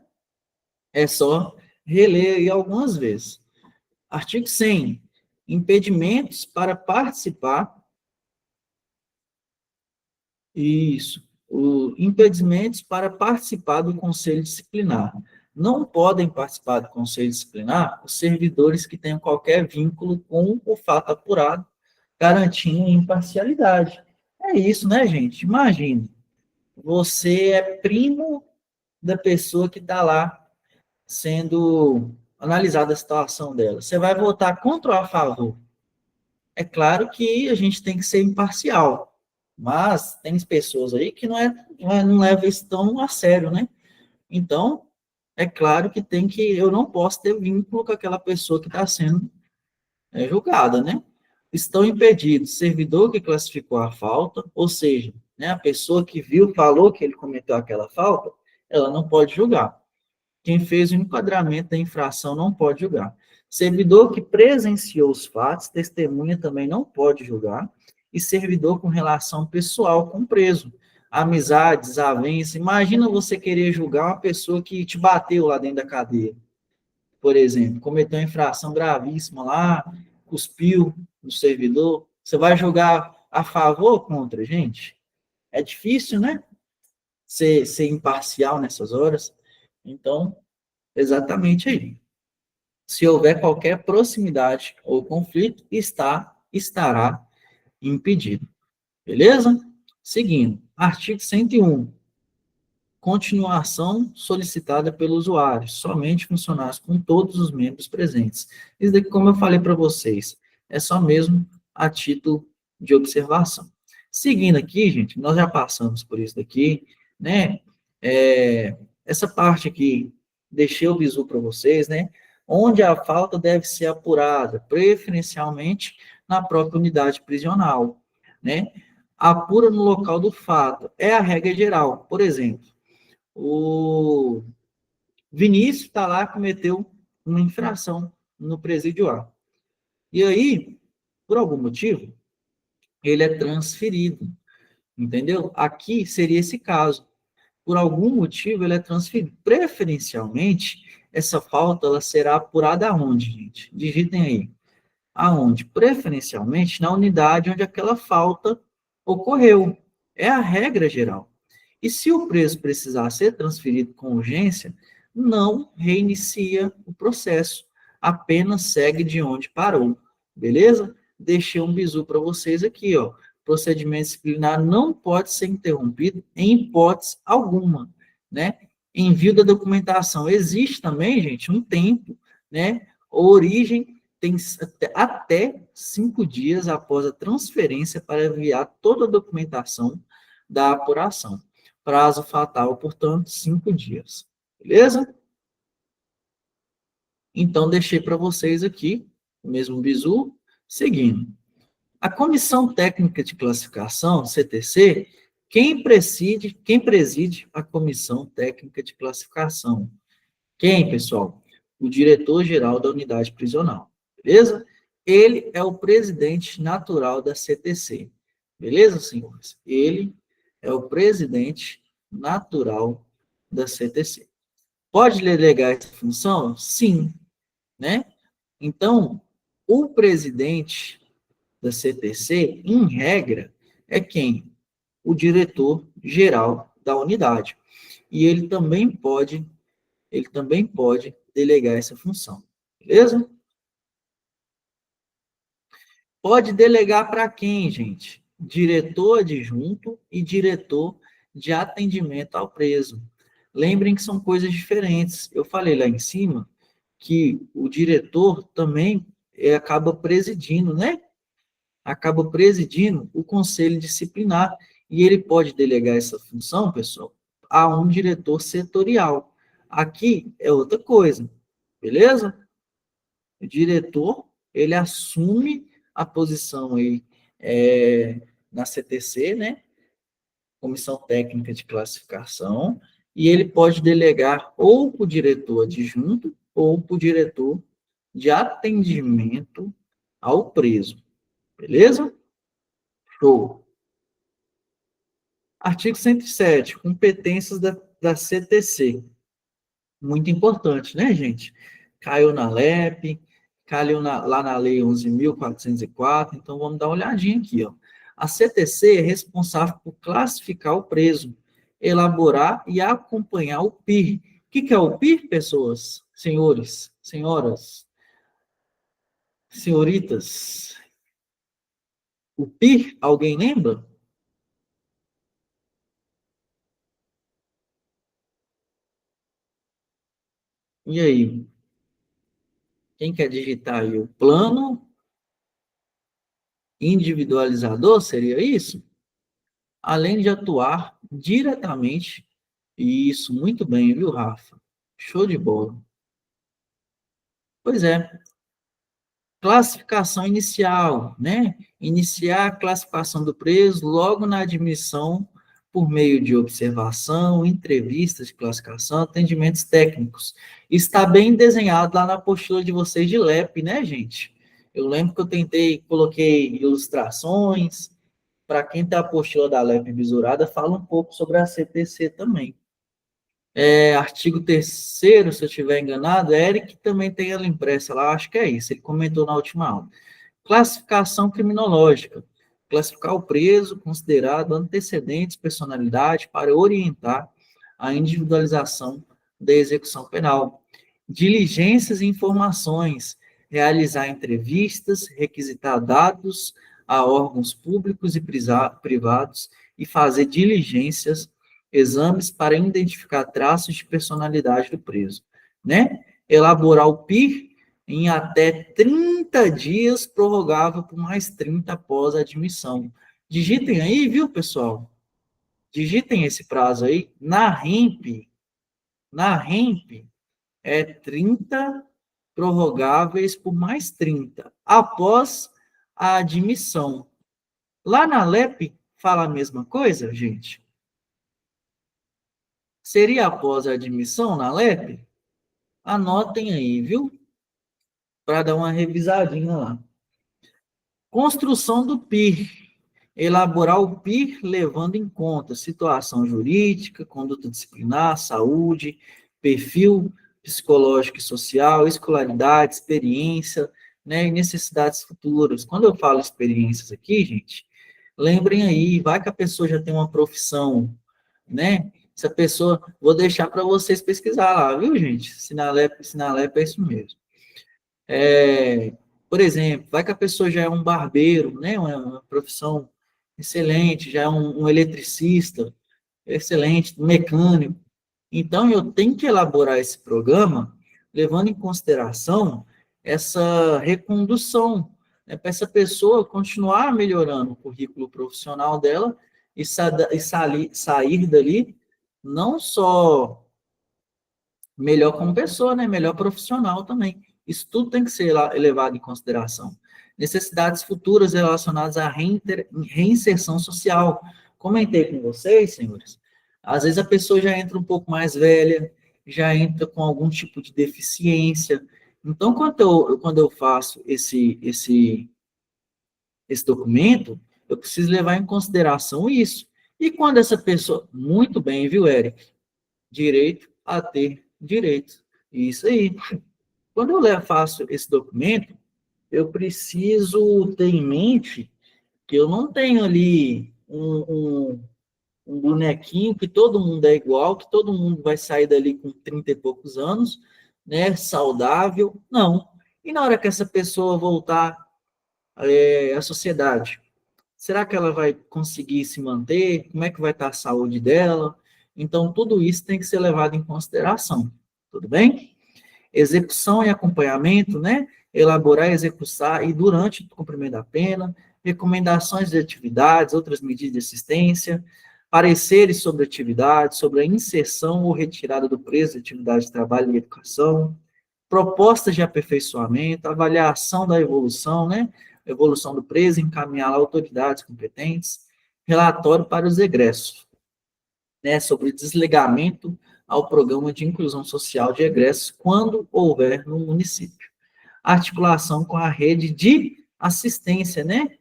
É só reler aí algumas vezes. Artigo 100. Impedimentos para participar. Isso. Impedimentos para participar do Conselho Disciplinar. Não podem participar do Conselho Disciplinar os servidores que tenham qualquer vínculo com o fato apurado, garantindo imparcialidade. É isso, né, gente? Imagine. Você é primo da pessoa que está lá sendo analisada a situação dela. Você vai votar contra ou a favor? É claro que a gente tem que ser imparcial, mas tem pessoas aí que não levam isso tão a sério, né? Então, é claro que eu não posso ter vínculo com aquela pessoa que está sendo julgada, né? Estão impedidos servidor que classificou a falta, ou seja, né, a pessoa que viu, falou que ele cometeu aquela falta, ela não pode julgar. Quem fez o enquadramento da infração não pode julgar. Servidor que presenciou os fatos, testemunha também não pode julgar. E servidor com relação pessoal com o preso. Amizade, desavença. Imagina você querer julgar uma pessoa que te bateu lá dentro da cadeia, por exemplo, cometeu uma infração gravíssima lá, cuspiu no servidor. Você vai julgar a favor ou contra, gente? É difícil, né? Ser imparcial nessas horas. Então, exatamente aí. Se houver qualquer proximidade ou conflito, estará impedido. Beleza? Seguindo. Artigo 101. Continuação solicitada pelo usuário. Somente funcionários com todos os membros presentes. Isso daqui, como eu falei para vocês, é só mesmo a título de observação. Seguindo aqui, gente, nós já passamos por isso daqui, né? Essa parte aqui, deixei o bizu para vocês, né? Onde a falta deve ser apurada, preferencialmente na própria unidade prisional, né? Apura no local do fato. É a regra geral. Por exemplo, o Vinícius está lá, cometeu uma infração no presídio A. E aí, por algum motivo, ele é transferido, entendeu? Aqui seria esse caso. Por algum motivo, ele é transferido. Preferencialmente, essa falta ela será apurada aonde, gente? Digitem aí. Aonde? Preferencialmente na unidade onde aquela falta ocorreu. É a regra geral. E se o preso precisar ser transferido com urgência, não reinicia o processo, apenas segue de onde parou. Beleza? Deixei um bizu para vocês aqui, ó. Procedimento disciplinar não pode ser interrompido em hipótese alguma, né? Envio da documentação. Existe também, gente, um tempo, né? Origem tem até 5 dias após a transferência para enviar toda a documentação da apuração. Prazo fatal, portanto, 5 dias. Beleza? Então, deixei para vocês aqui o mesmo bizu, seguindo. A Comissão Técnica de Classificação, CTC, quem preside a Comissão Técnica de Classificação? Quem, pessoal? O diretor-geral da unidade prisional. Beleza? Ele é o presidente natural da CTC. Beleza, senhores? Ele é o presidente natural da CTC. Pode delegar essa função? Sim, né? Então, o presidente da CTC, em regra, é quem? O diretor-geral da unidade. E ele também pode delegar essa função. Beleza? Pode delegar para quem, gente? Diretor adjunto e diretor de atendimento ao preso. Lembrem que são coisas diferentes. Eu falei lá em cima que o diretor também acaba presidindo, né? Acaba presidindo o conselho disciplinar e ele pode delegar essa função, pessoal, a um diretor setorial. Aqui é outra coisa, beleza? O diretor, ele assume a posição aí na CTC, né? Comissão Técnica de Classificação, e ele pode delegar ou para o diretor adjunto ou para o diretor de atendimento ao preso. Beleza? Show. Artigo 107, competências da CTC. Muito importante, né, gente? Caiu na LEP, caiu lá na Lei 11.404, então vamos dar uma olhadinha aqui, ó. A CTC é responsável por classificar o preso, elaborar e acompanhar o PIR. O que é o PIR, pessoas? Senhores, senhoras, senhoritas? O PIR, alguém lembra? E aí? Quem quer digitar aí? O plano individualizador, seria isso? Além de atuar diretamente, isso, muito bem, viu, Rafa? Show de bola. Pois é, classificação inicial, né? Iniciar a classificação do preso logo na admissão por meio de observação, entrevistas de classificação, atendimentos técnicos. Está bem desenhado lá na apostila de vocês de LEP, né, gente? Eu lembro que eu tentei, coloquei ilustrações. Para quem tem a apostila da LEP visurada, fala um pouco sobre a CTC também. Artigo 3º, se eu estiver enganado, Eric também tem ela impressa lá, acho que é isso, ele comentou na última aula. Classificação criminológica. Classificar o preso, considerado antecedentes, personalidade, para orientar a individualização da execução penal. Diligências e informações. Realizar entrevistas, requisitar dados a órgãos públicos e privados e fazer diligências, exames para identificar traços de personalidade do preso, né? Elaborar o PIR em até 30 dias, prorrogável por mais 30 após a admissão. Digitem aí, viu, pessoal? Digitem esse prazo aí. Na REMP é 30 prorrogáveis por mais 30 após a admissão. Lá na LEP, fala a mesma coisa, gente? Seria após a admissão na LEP? Anotem aí, viu? Para dar uma revisadinha lá. Construção do PIR. Elaborar o PIR levando em conta situação jurídica, conduta disciplinar, saúde, perfil psicológico e social, escolaridade, experiência, né, e necessidades futuras. Quando eu falo experiências aqui, gente, lembrem aí, vai que a pessoa já tem uma profissão, né? Essa pessoa, vou deixar para vocês pesquisar lá, viu, gente? Se na LEP é isso mesmo. Por exemplo, vai que a pessoa já é um barbeiro, né? Uma profissão excelente, já é um eletricista, excelente, um mecânico. Então, eu tenho que elaborar esse programa levando em consideração essa recondução, né, para essa pessoa continuar melhorando o currículo profissional dela e sair dali não só melhor como pessoa, né, melhor profissional também. Isso tudo tem que ser levado em consideração. Necessidades futuras relacionadas à reinserção social. Comentei com vocês, senhores, às vezes a pessoa já entra um pouco mais velha, já entra com algum tipo de deficiência. Então, quando eu faço esse documento, eu preciso levar em consideração isso. E quando essa pessoa... Muito bem, viu, Eric? Direito a ter direito. Isso aí. Quando eu faço esse documento, eu preciso ter em mente que eu não tenho ali um bonequinho que todo mundo é igual, que todo mundo vai sair dali com 30 e poucos anos, né, saudável. Não. E na hora que essa pessoa voltar à sociedade, será que ela vai conseguir se manter? Como é que vai estar a saúde dela? Então, tudo isso tem que ser levado em consideração. Tudo bem? Execução e acompanhamento, né? Elaborar, executar e durante o cumprimento da pena, recomendações de atividades, outras medidas de assistência, pareceres sobre atividades, sobre a inserção ou retirada do preso de atividade de trabalho e educação, propostas de aperfeiçoamento, avaliação da evolução, né? Evolução do preso, encaminhar a autoridades competentes, relatório para os egressos. né, sobre desligamento ao programa de inclusão social de egressos quando houver no município. Articulação com a rede de assistência, né,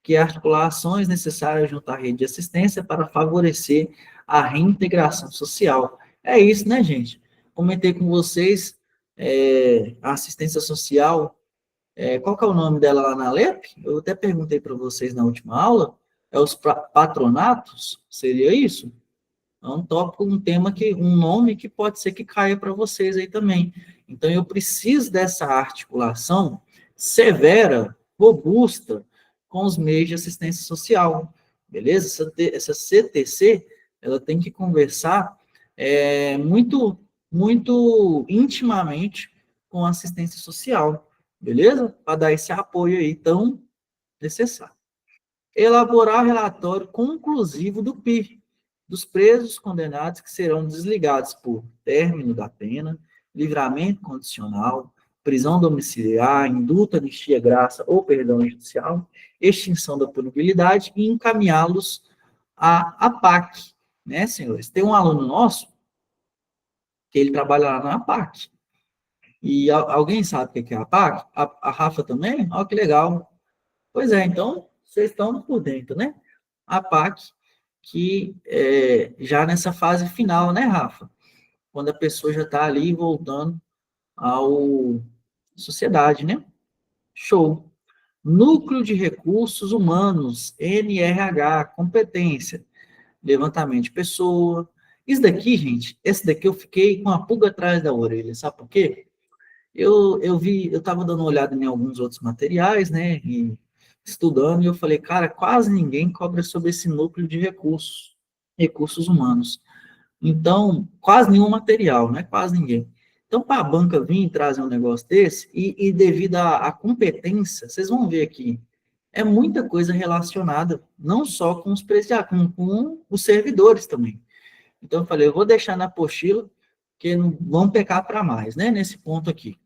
que é articular ações necessárias junto à rede de assistência para favorecer a reintegração social. É isso, né, gente? Comentei com vocês, a assistência social, qual que é o nome dela lá na LEP? Eu até perguntei para vocês na última aula, é os patronatos? Seria isso? É um tópico, um tema que, um nome que pode ser que caia para vocês aí também. Então, eu preciso dessa articulação severa, robusta, com os meios de assistência social, beleza? Essa CTC, ela tem que conversar muito intimamente com a assistência social, beleza? Para dar esse apoio aí tão necessário. Elaborar relatório conclusivo do PIR, dos presos condenados que serão desligados por término da pena, livramento condicional, prisão domiciliar, indulto, anistia, graça ou perdão judicial, extinção da punibilidade e encaminhá-los à APAC, né, senhores? Tem um aluno nosso que ele trabalha lá na APAC. E alguém sabe o que é a APAC? A Rafa também? Olha que legal. Pois é, então vocês estão por dentro, né? A PAC, que já nessa fase final, né, Rafa? Quando a pessoa já está ali voltando ao sociedade, né? Show. Núcleo de Recursos Humanos, NRH, competência, levantamento de pessoa. Isso daqui, gente, esse daqui eu fiquei com a pulga atrás da orelha, sabe por quê? Eu estava dando uma olhada em alguns outros materiais, né, e estudando, e eu falei, cara, quase ninguém cobra sobre esse núcleo de recursos humanos. Então, quase nenhum material, né, quase ninguém. Então, para a banca vir e trazer um negócio desse, e devido à competência, vocês vão ver aqui, é muita coisa relacionada, não só com os preciados, com os servidores também. Então, eu falei, eu vou deixar na apostila, que não vão pecar para mais, né, nesse ponto aqui.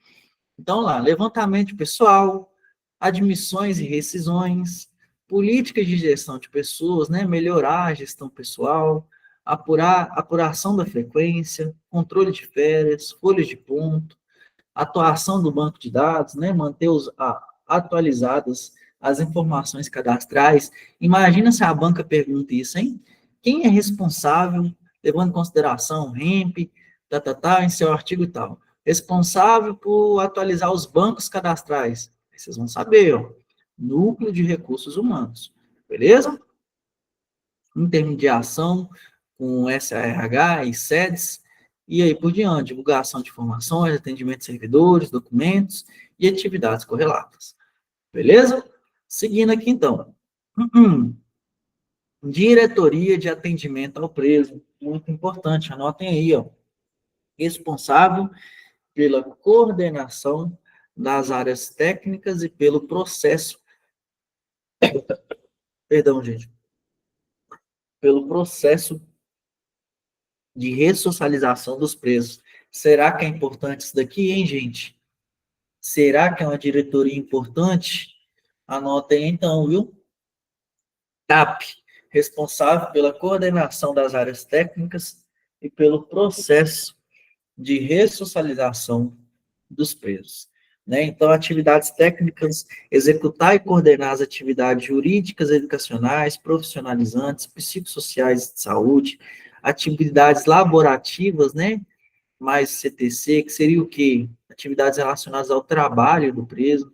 Então, lá, levantamento de pessoal, admissões e rescisões, políticas de gestão de pessoas, né, melhorar a gestão pessoal, apuração da frequência, controle de férias, folhas de ponto, atuação do banco de dados, né, manter atualizadas as informações cadastrais. Imagina se a banca pergunta isso, hein? Quem é responsável, levando em consideração REMP, em seu artigo e tal, responsável por atualizar os bancos cadastrais? Vocês vão saber, ó. Núcleo de Recursos Humanos, beleza? Intermediação com SARH e SEDES, e aí por diante, divulgação de informações, atendimento de servidores, documentos e atividades correlatas. Beleza? Seguindo aqui, então. Diretoria de atendimento ao preso. Muito importante, anotem aí, ó. Responsável pela coordenação das áreas técnicas e pelo processo, perdão, gente, pelo processo de ressocialização dos presos. Será que é importante isso daqui, hein, gente? Será que é uma diretoria importante? Anotem então, viu? TAP, responsável pela coordenação das áreas técnicas e pelo processo de ressocialização dos presos. Né? Então, atividades técnicas, executar e coordenar as atividades jurídicas, educacionais, profissionalizantes, psicossociais de saúde, atividades laborativas, né? Mais CTC, que seria o quê? Atividades relacionadas ao trabalho do preso,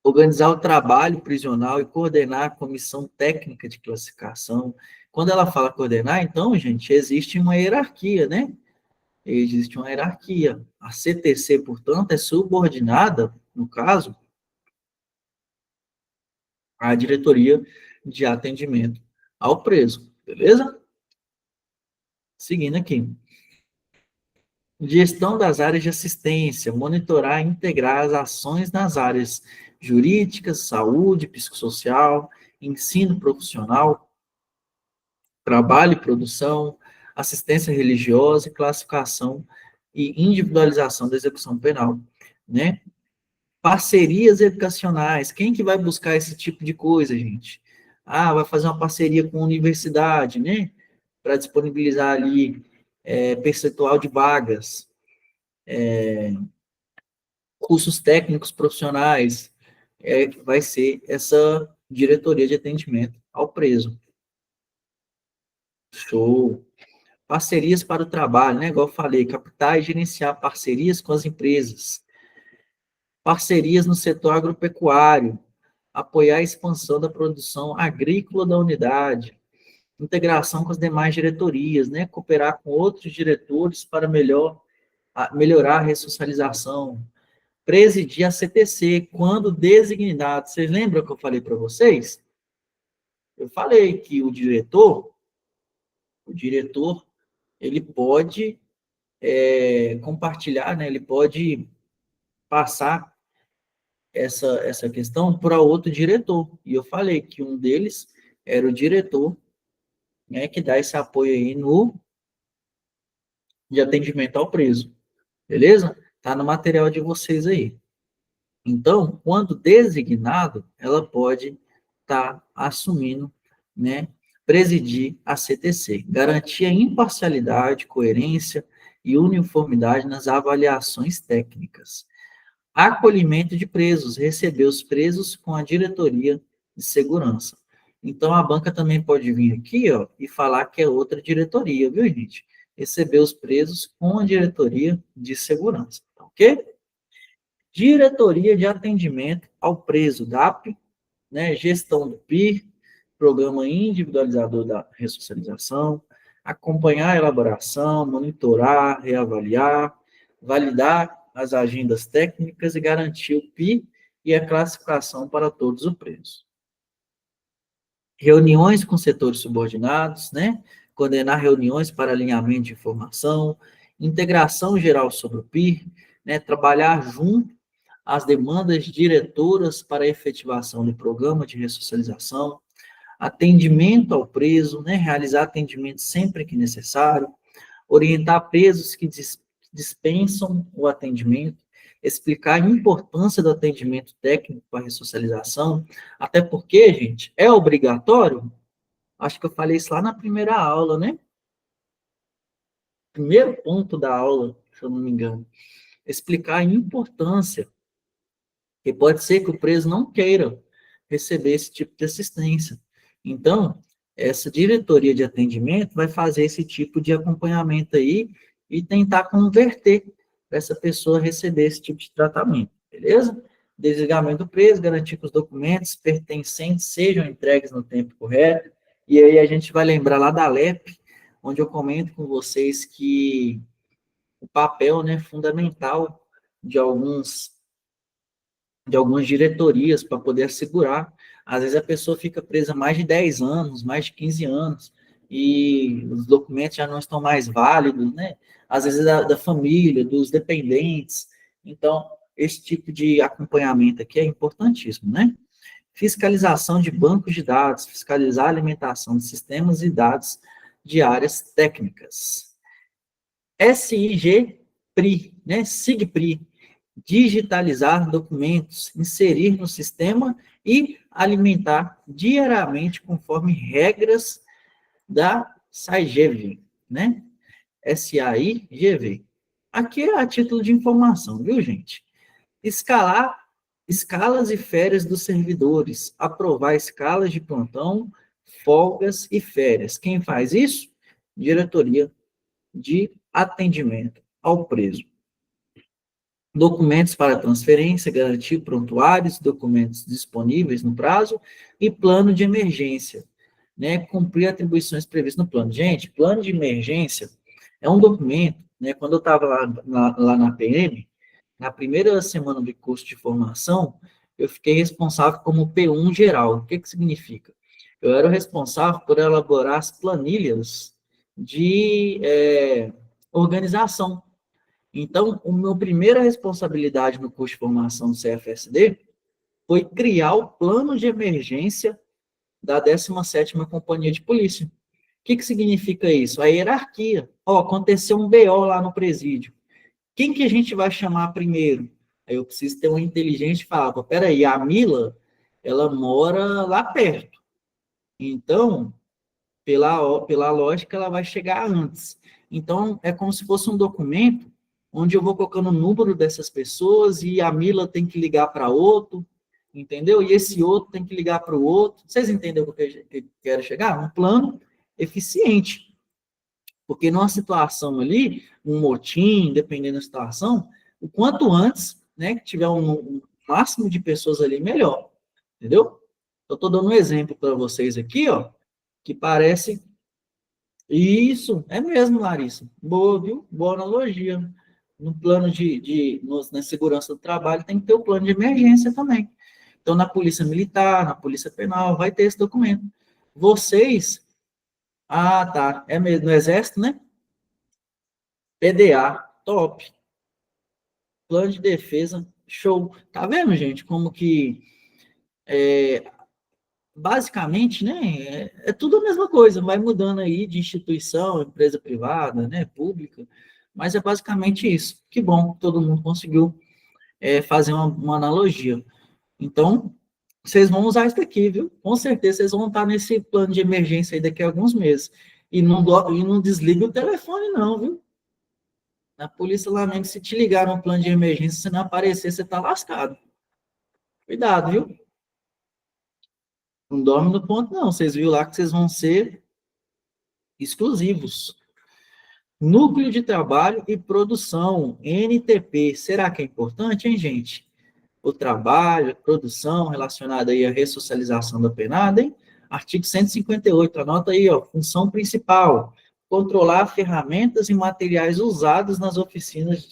organizar o trabalho prisional e coordenar a comissão técnica de classificação. Quando ela fala coordenar, então, gente, existe uma hierarquia, né? Existe uma hierarquia. A CTC, portanto, é subordinada, no caso, à diretoria de atendimento ao preso, beleza? Seguindo aqui. Gestão das áreas de assistência, monitorar e integrar as ações nas áreas jurídicas, saúde, psicossocial, ensino profissional, trabalho e produção, assistência religiosa, classificação e individualização da execução penal, né? Parcerias educacionais, quem que vai buscar esse tipo de coisa, gente? Ah, vai fazer uma parceria com a universidade, né? para disponibilizar ali percentual de vagas, cursos técnicos profissionais, vai ser essa diretoria de atendimento ao preso. Show. Parcerias para o trabalho, né? Igual eu falei, captar e gerenciar parcerias com as empresas. Parcerias no setor agropecuário, apoiar a expansão da produção agrícola da unidade, integração com as demais diretorias, né? Cooperar com outros diretores para melhorar a ressocialização, presidir a CTC, quando designado. Vocês lembram que eu falei para vocês? Eu falei que o diretor, ele pode compartilhar, né? Ele pode passar essa questão para outro diretor. E eu falei que um deles era o diretor, né, que dá esse apoio aí de atendimento ao preso. Beleza? Tá no material de vocês aí. Então, quando designado, ela pode estar assumindo, né, presidir a CTC, garantir a imparcialidade, coerência e uniformidade nas avaliações técnicas. Acolhimento de presos, receber os presos com a diretoria de segurança. Então, a banca também pode vir aqui, ó, e falar que é outra diretoria, viu, gente? Receber os presos com a diretoria de segurança, ok? Diretoria de atendimento ao preso, DAP, né? Gestão do PIR, Programa Individualizador da Ressocialização, acompanhar a elaboração, monitorar, reavaliar, validar as agendas técnicas e garantir o PI e a classificação para todos os presos. Reuniões com setores subordinados, né? Coordenar reuniões para alinhamento de informação, integração geral sobre o PIR, né? Trabalhar junto às demandas diretoras para a efetivação do programa de ressocialização, atendimento ao preso, né? Realizar atendimento sempre que necessário, orientar presos que dispensam o atendimento, explicar a importância do atendimento técnico para a ressocialização, até porque, gente, é obrigatório? Acho que eu falei isso lá na primeira aula, né? Primeiro ponto da aula, se eu não me engano. Explicar a importância, que pode ser que o preso não queira receber esse tipo de assistência. Então, essa diretoria de atendimento vai fazer esse tipo de acompanhamento aí e tentar converter para essa pessoa receber esse tipo de tratamento, beleza? Desligamento do preso, garantir que os documentos pertencentes sejam entregues no tempo correto, e aí a gente vai lembrar lá da LEP, onde eu comento com vocês que o papel, né, fundamental de algumas diretorias para poder assegurar. Às vezes a pessoa fica presa mais de 10 anos, mais de 15 anos, e os documentos já não estão mais válidos, né? Às vezes da família, dos dependentes. Então, esse tipo de acompanhamento aqui é importantíssimo, né? Fiscalização de bancos de dados, fiscalizar a alimentação de sistemas e dados de áreas técnicas. SIG-PRI, né? SIG-PRI, digitalizar documentos, inserir no sistema e alimentar diariamente conforme regras da SAIGV, né? SAIGV. Aqui é a título de informação, viu, gente? Escalas e férias dos servidores, aprovar escalas de plantão, folgas e férias. Quem faz isso? Diretoria de atendimento ao preso. Documentos para transferência, garantir prontuários, documentos disponíveis no prazo e plano de emergência, né? Cumprir atribuições previstas no plano. Gente, plano de emergência é um documento, né? Quando eu estava lá na PM, na primeira semana do curso de formação, eu fiquei responsável como P1 geral. O que significa? Eu era o responsável por elaborar as planilhas de organização. Então, a minha primeira responsabilidade no curso de formação do CFSD foi criar o plano de emergência da 17ª Companhia de Polícia. O que significa isso? A hierarquia. Aconteceu um BO lá no presídio. Quem que a gente vai chamar primeiro? Aí eu preciso ter uma inteligente e falar, peraí, a Mila, ela mora lá perto. Então, pela lógica, ela vai chegar antes. Então, é como se fosse um documento onde eu vou colocando o número dessas pessoas e a Mila tem que ligar para outro, entendeu? E esse outro tem que ligar para o outro. Vocês entendem o que eu quero chegar? Um plano eficiente. Porque numa situação ali, um motim, dependendo da situação, o quanto antes, né, que tiver um máximo de pessoas ali, melhor. Entendeu? Eu estou dando um exemplo para vocês aqui, ó, que parece. Isso, é mesmo, Larissa. Boa, viu? Boa analogia. No plano na segurança do trabalho, tem que ter o plano de emergência também. Então, na Polícia Militar, na Polícia Penal, vai ter esse documento. Vocês. Ah, tá. É mesmo, no Exército, né? PDA, top. Plano de defesa, show. Tá vendo, gente? Como que basicamente, né, é tudo a mesma coisa, vai mudando aí de instituição, empresa privada, né, pública, mas é basicamente isso. Que bom que todo mundo conseguiu fazer uma analogia. Então, vocês vão usar isso daqui, viu? Com certeza vocês vão estar nesse plano de emergência aí daqui a alguns meses. E não desliga o telefone, não, viu? Na polícia, lamento, se te ligar no plano de emergência, se não aparecer, você tá lascado. Cuidado, viu? Não dorme no ponto, não. Vocês viram lá que vocês vão ser exclusivos. Núcleo de Trabalho e Produção, NTP. Será que é importante, hein, gente? O trabalho, a produção relacionada aí à ressocialização da penada, hein? Artigo 158, anota aí, ó, função principal, controlar ferramentas e materiais usados nas oficinas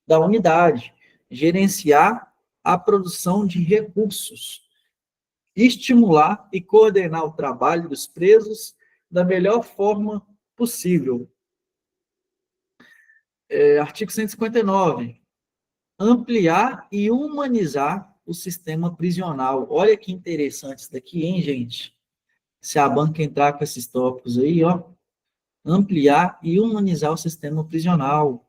da unidade, gerenciar a produção de recursos, estimular e coordenar o trabalho dos presos da melhor forma possível. Artigo 159. Ampliar e humanizar o sistema prisional. Olha que interessante isso daqui, hein, gente? Se a banca entrar com esses tópicos aí, ó. Ampliar e humanizar o sistema prisional.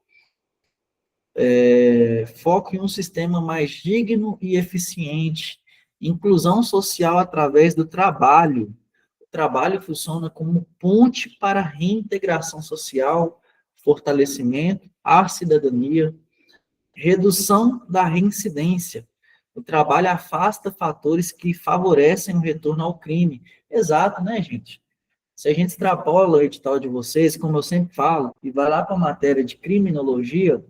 Foco em um sistema mais digno e eficiente. Inclusão social através do trabalho. O trabalho funciona como ponte para a reintegração social, fortalecimento à cidadania, redução da reincidência. O trabalho afasta fatores que favorecem o retorno ao crime. Exato, né, gente? Se a gente extrapola o edital de vocês, como eu sempre falo, e vai lá para a matéria de criminologia,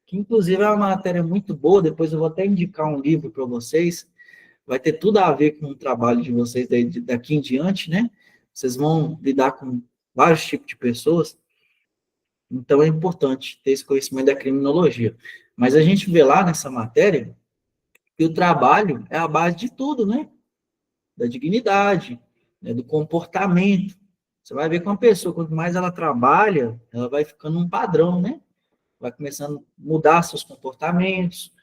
que inclusive é uma matéria muito boa, depois eu vou até indicar um livro para vocês, vai ter tudo a ver com o trabalho de vocês daqui em diante, né? Vocês vão lidar com vários tipos de pessoas, então é importante ter esse conhecimento da criminologia. Mas a gente vê lá nessa matéria que o trabalho é a base de tudo, né? Da dignidade, né? Do comportamento. Você vai ver que uma pessoa, quanto mais ela trabalha, ela vai ficando um padrão, né? Vai começando a mudar seus comportamentos.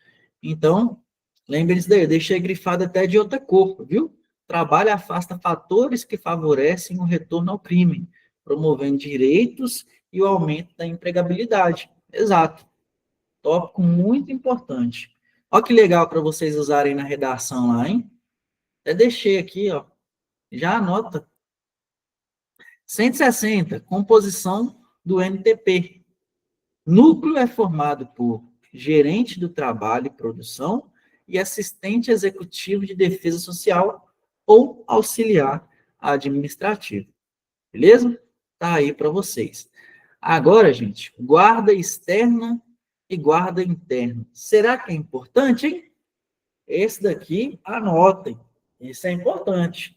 Então, lembre-se daí, eu deixei grifado até de outra cor, viu? Trabalho afasta fatores que favorecem o retorno ao crime, promovendo direitos e o aumento da empregabilidade. Exato. Tópico muito importante. Olha que legal para vocês usarem na redação lá, hein? Até deixei aqui, ó. Já anota. 160, composição do NTP. Núcleo é formado por gerente do trabalho e produção e assistente executivo de defesa social ou auxiliar administrativo. Beleza? Tá aí para vocês. Agora, gente, guarda externa e guarda interna. Será que é importante, hein? Esse daqui, anotem. Esse é importante.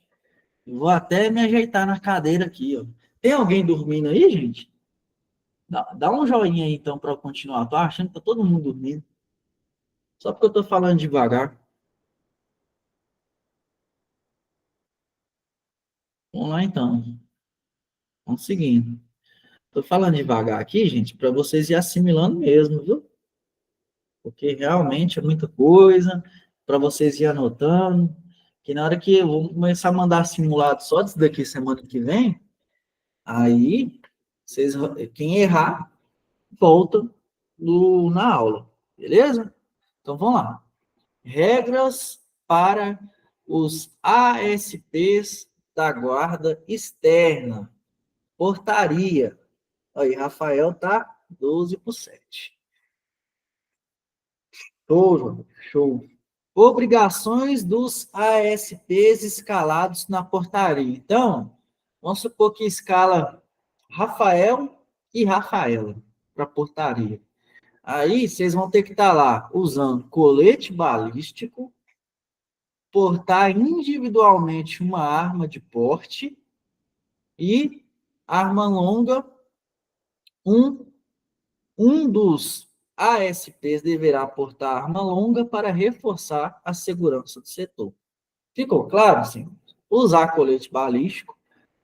Eu vou até me ajeitar na cadeira aqui, ó. Tem alguém dormindo aí, gente? Dá um joinha aí, então, para eu continuar. Tô achando que tá todo mundo dormindo. Só porque eu tô falando devagar. Vamos lá, então. Vamos seguindo. Tô falando devagar aqui, gente, para vocês ir assimilando mesmo, viu? Porque realmente é muita coisa para vocês ir anotando. Que na hora que eu vou começar a mandar simulado só disso daqui semana que vem, aí vocês, quem errar, volta na aula, beleza? Então vamos lá. Regras para os ASPs da guarda externa. Portaria. Aí, Rafael tá 12/7. Show, João. Show. Obrigações dos ASPs escalados na portaria. Então, vamos supor que escala Rafael e Rafaela para portaria. Aí, vocês vão ter que estar lá usando colete balístico, portar individualmente uma arma de porte e arma longa. Um dos ASPs deverá portar arma longa para reforçar a segurança do setor. Ficou claro, senhor? Usar colete balístico,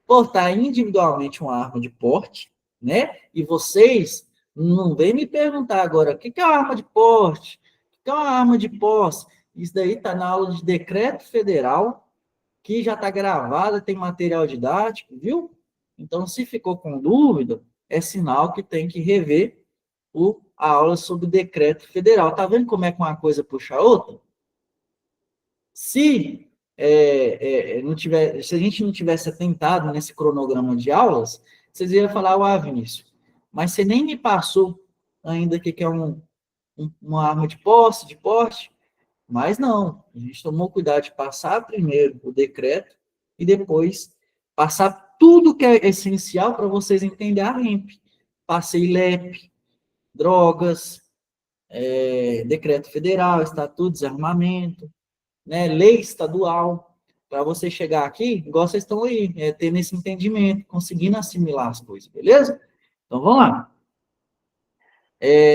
portar individualmente uma arma de porte, né? E vocês não vêm me perguntar agora o que é uma arma de porte, o que é uma arma de posse. Isso daí está na aula de decreto federal, que já está gravada, tem material didático, viu? Então, se ficou com dúvida, é sinal que tem que rever a aula sobre decreto federal. Tá vendo como é que uma coisa puxa a outra? Se se a gente não tivesse atentado nesse cronograma de aulas, vocês iam falar, Vinícius, mas você nem me passou ainda o que é uma arma de posse, de porte, mas não, a gente tomou cuidado de passar primeiro o decreto e depois passar tudo que é essencial para vocês entenderem a REMP. Passei LEP, drogas, decreto federal, estatuto de desarmamento, né, lei estadual, para você chegar aqui, igual vocês estão aí, tendo esse entendimento, conseguindo assimilar as coisas, beleza? Então, vamos lá.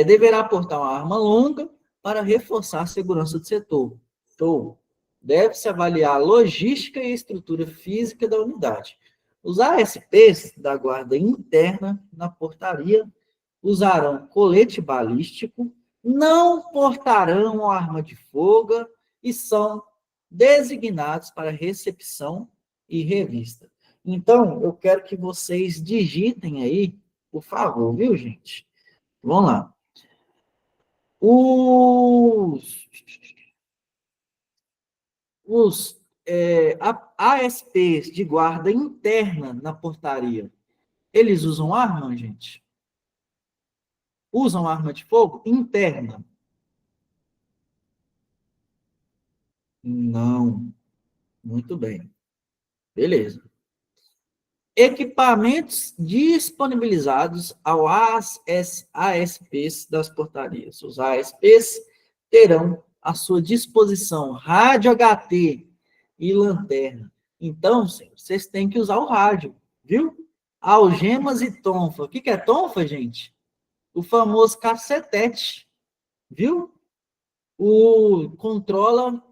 Deverá portar uma arma longa para reforçar a segurança do setor. Então, deve-se avaliar a logística e a estrutura física da unidade. Os ASPs da guarda interna na portaria usarão colete balístico, não portarão arma de fogo e são designados para recepção e revista. Então, eu quero que vocês digitem aí, por favor, viu, gente? Vamos lá. Os ASPs de guarda interna na portaria, eles usam arma, gente? Usam arma de fogo interna? Não. Muito bem. Beleza. Equipamentos disponibilizados ao ASPs das portarias. Os ASPs terão à sua disposição rádio HT e lanterna. Então, senhores, vocês têm que usar o rádio, viu? Algemas e tonfa. O que é tonfa, gente? O famoso cacetete, viu? Controla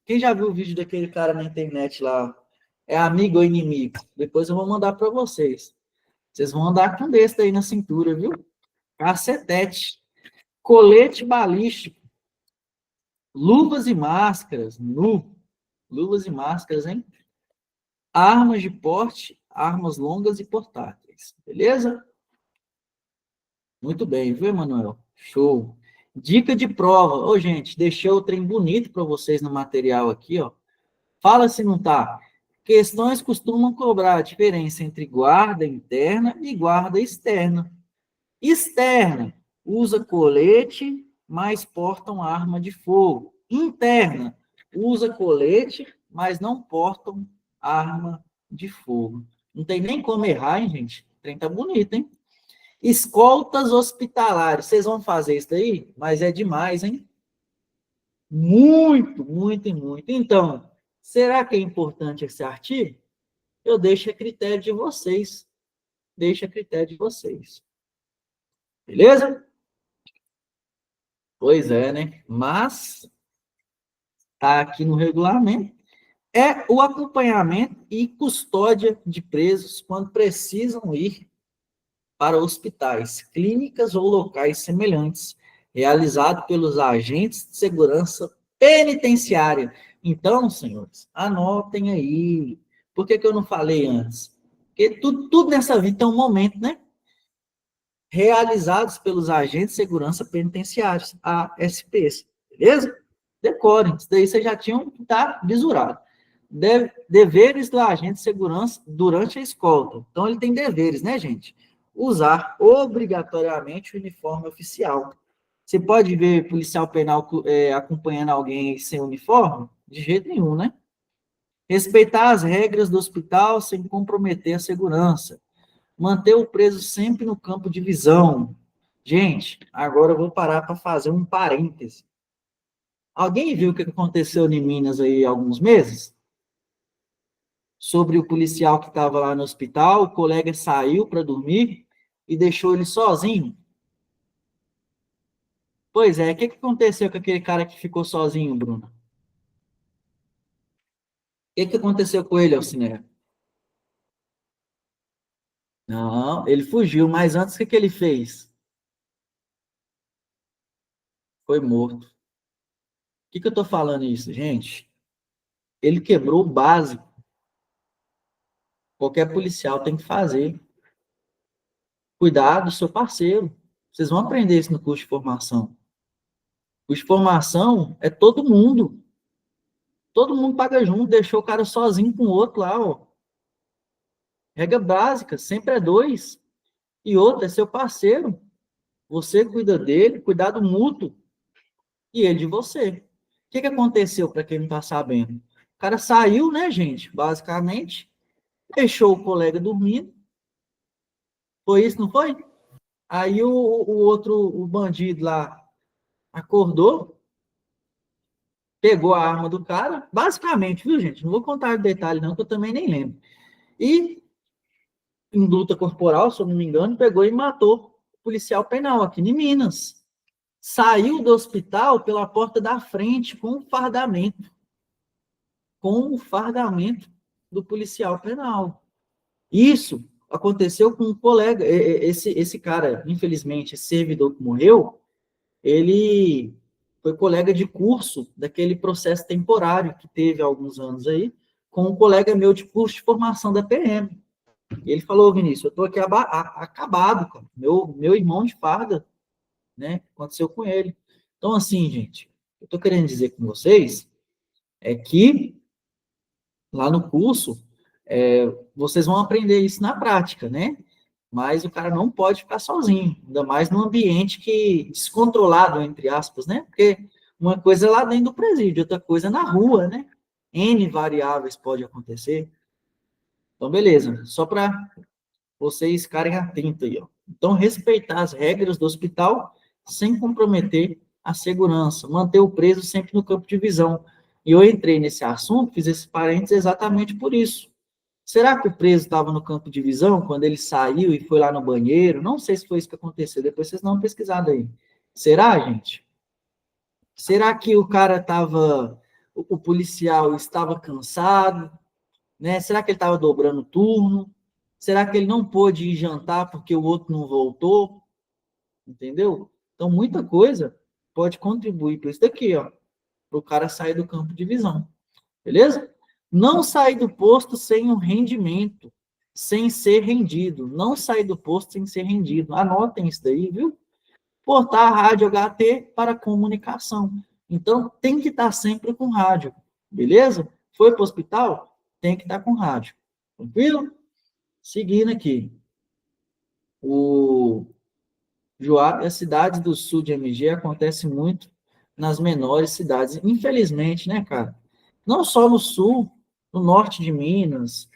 quem já viu o vídeo daquele cara na internet lá? É amigo ou inimigo? Depois eu vou mandar para vocês. Vocês vão andar com desse aí na cintura, viu? Cacetete. Colete balístico. Luvas e máscaras. Luvas e máscaras, hein? Armas de porte, armas longas e portáteis. Beleza? Muito bem, viu, Emanuel? Show. Dica de prova. Ô, gente, deixei o trem bonito para vocês no material aqui, ó. Fala se não tá. Questões costumam cobrar a diferença entre guarda interna e guarda externa. Externa, usa colete, mas portam arma de fogo. Interna, usa colete, mas não portam arma de fogo. Não tem nem como errar, hein, gente? O trem tá bonito, hein? Escoltas hospitalares. Vocês vão fazer isso daí? Mas é demais, hein? Muito, muito e muito. Então, será que é importante esse artigo? Eu deixo a critério de vocês. Deixo a critério de vocês. Beleza? Pois é, né? Mas, tá aqui no regulamento, é o acompanhamento e custódia de presos quando precisam ir para hospitais, clínicas ou locais semelhantes, realizado pelos agentes de segurança penitenciária. Então, senhores, anotem aí. Por que eu não falei antes? Porque tudo nessa vida tem um momento, né? Realizados pelos agentes de segurança penitenciários, ASPs. Beleza? Decorem. Isso daí vocês já tinham que estar visurado. Deveres do agente de segurança durante a escolta. Então, ele tem deveres, né, gente? Usar obrigatoriamente o uniforme oficial. Você pode ver policial penal acompanhando alguém sem uniforme? De jeito nenhum, né? Respeitar as regras do hospital sem comprometer a segurança. Manter o preso sempre no campo de visão. Gente, agora eu vou parar para fazer um parêntese. Alguém viu o que aconteceu em Minas aí há alguns meses? Sobre o policial que estava lá no hospital, o colega saiu para dormir e deixou ele sozinho. Pois é, o que aconteceu com aquele cara que ficou sozinho, Bruno? O que aconteceu com ele, Alcinea? Não, ele fugiu, mas antes o que ele fez? Foi morto. O que eu estou falando isso, gente? Ele quebrou o básico. Qualquer policial tem que fazer. Cuidar do seu parceiro. Vocês vão aprender isso no curso de formação. O curso de formação é todo mundo. Todo mundo paga junto, deixou o cara sozinho com o outro lá, ó. Regra básica, sempre é dois. E outro é seu parceiro. Você cuida dele, cuidado mútuo. E ele de você. O que aconteceu, para quem não está sabendo? O cara saiu, né, gente? Basicamente, deixou o colega dormindo. Foi isso, não foi? Aí o outro, o bandido lá, acordou, pegou a arma do cara, basicamente, viu, gente? Não vou contar o detalhe, não, que eu também nem lembro. E, em luta corporal, se eu não me engano, pegou e matou o policial penal aqui em Minas. Saiu do hospital pela porta da frente com o fardamento. Com o fardamento do policial penal. Isso aconteceu com um colega, esse cara, infelizmente, esse servidor que morreu, ele foi colega de curso daquele processo temporário que teve há alguns anos aí, com um colega meu de curso de formação da PM. Ele falou, Vinícius, eu estou aqui acabado, cara. Meu irmão de farda, né? Aconteceu com ele. Então, assim, gente, eu estou querendo dizer com vocês é que lá no curso, vocês vão aprender isso na prática, né? Mas o cara não pode ficar sozinho, ainda mais num ambiente que descontrolado, entre aspas, né? Porque uma coisa é lá dentro do presídio, outra coisa é na rua, né? N variáveis pode acontecer. Então, beleza. Só para vocês ficarem atentos aí, ó. Então, respeitar as regras do hospital sem comprometer a segurança. Manter o preso sempre no campo de visão. E eu entrei nesse assunto, fiz esse parênteses exatamente por isso. Será que o preso estava no campo de visão quando ele saiu e foi lá no banheiro? Não sei se foi isso que aconteceu. Depois vocês dão uma pesquisada aí. Será, gente? Será que o cara estava... O policial estava cansado? Né? Será que ele estava dobrando turno? Será que ele não pôde ir jantar porque o outro não voltou? Entendeu? Então, muita coisa pode contribuir para isso daqui, ó. Para o cara sair do campo de visão. Beleza? Não sair do posto sem o rendimento, sem ser rendido. Não sair do posto sem ser rendido. Anotem isso daí, viu? Portar rádio HT para comunicação. Então, tem que estar sempre com rádio. Beleza? Foi para o hospital? Tem que estar com rádio. Tranquilo? Seguindo aqui. O Joab, as cidades do sul de MG acontece muito nas menores cidades. Infelizmente, né, cara? Não só no sul, no norte de Minas.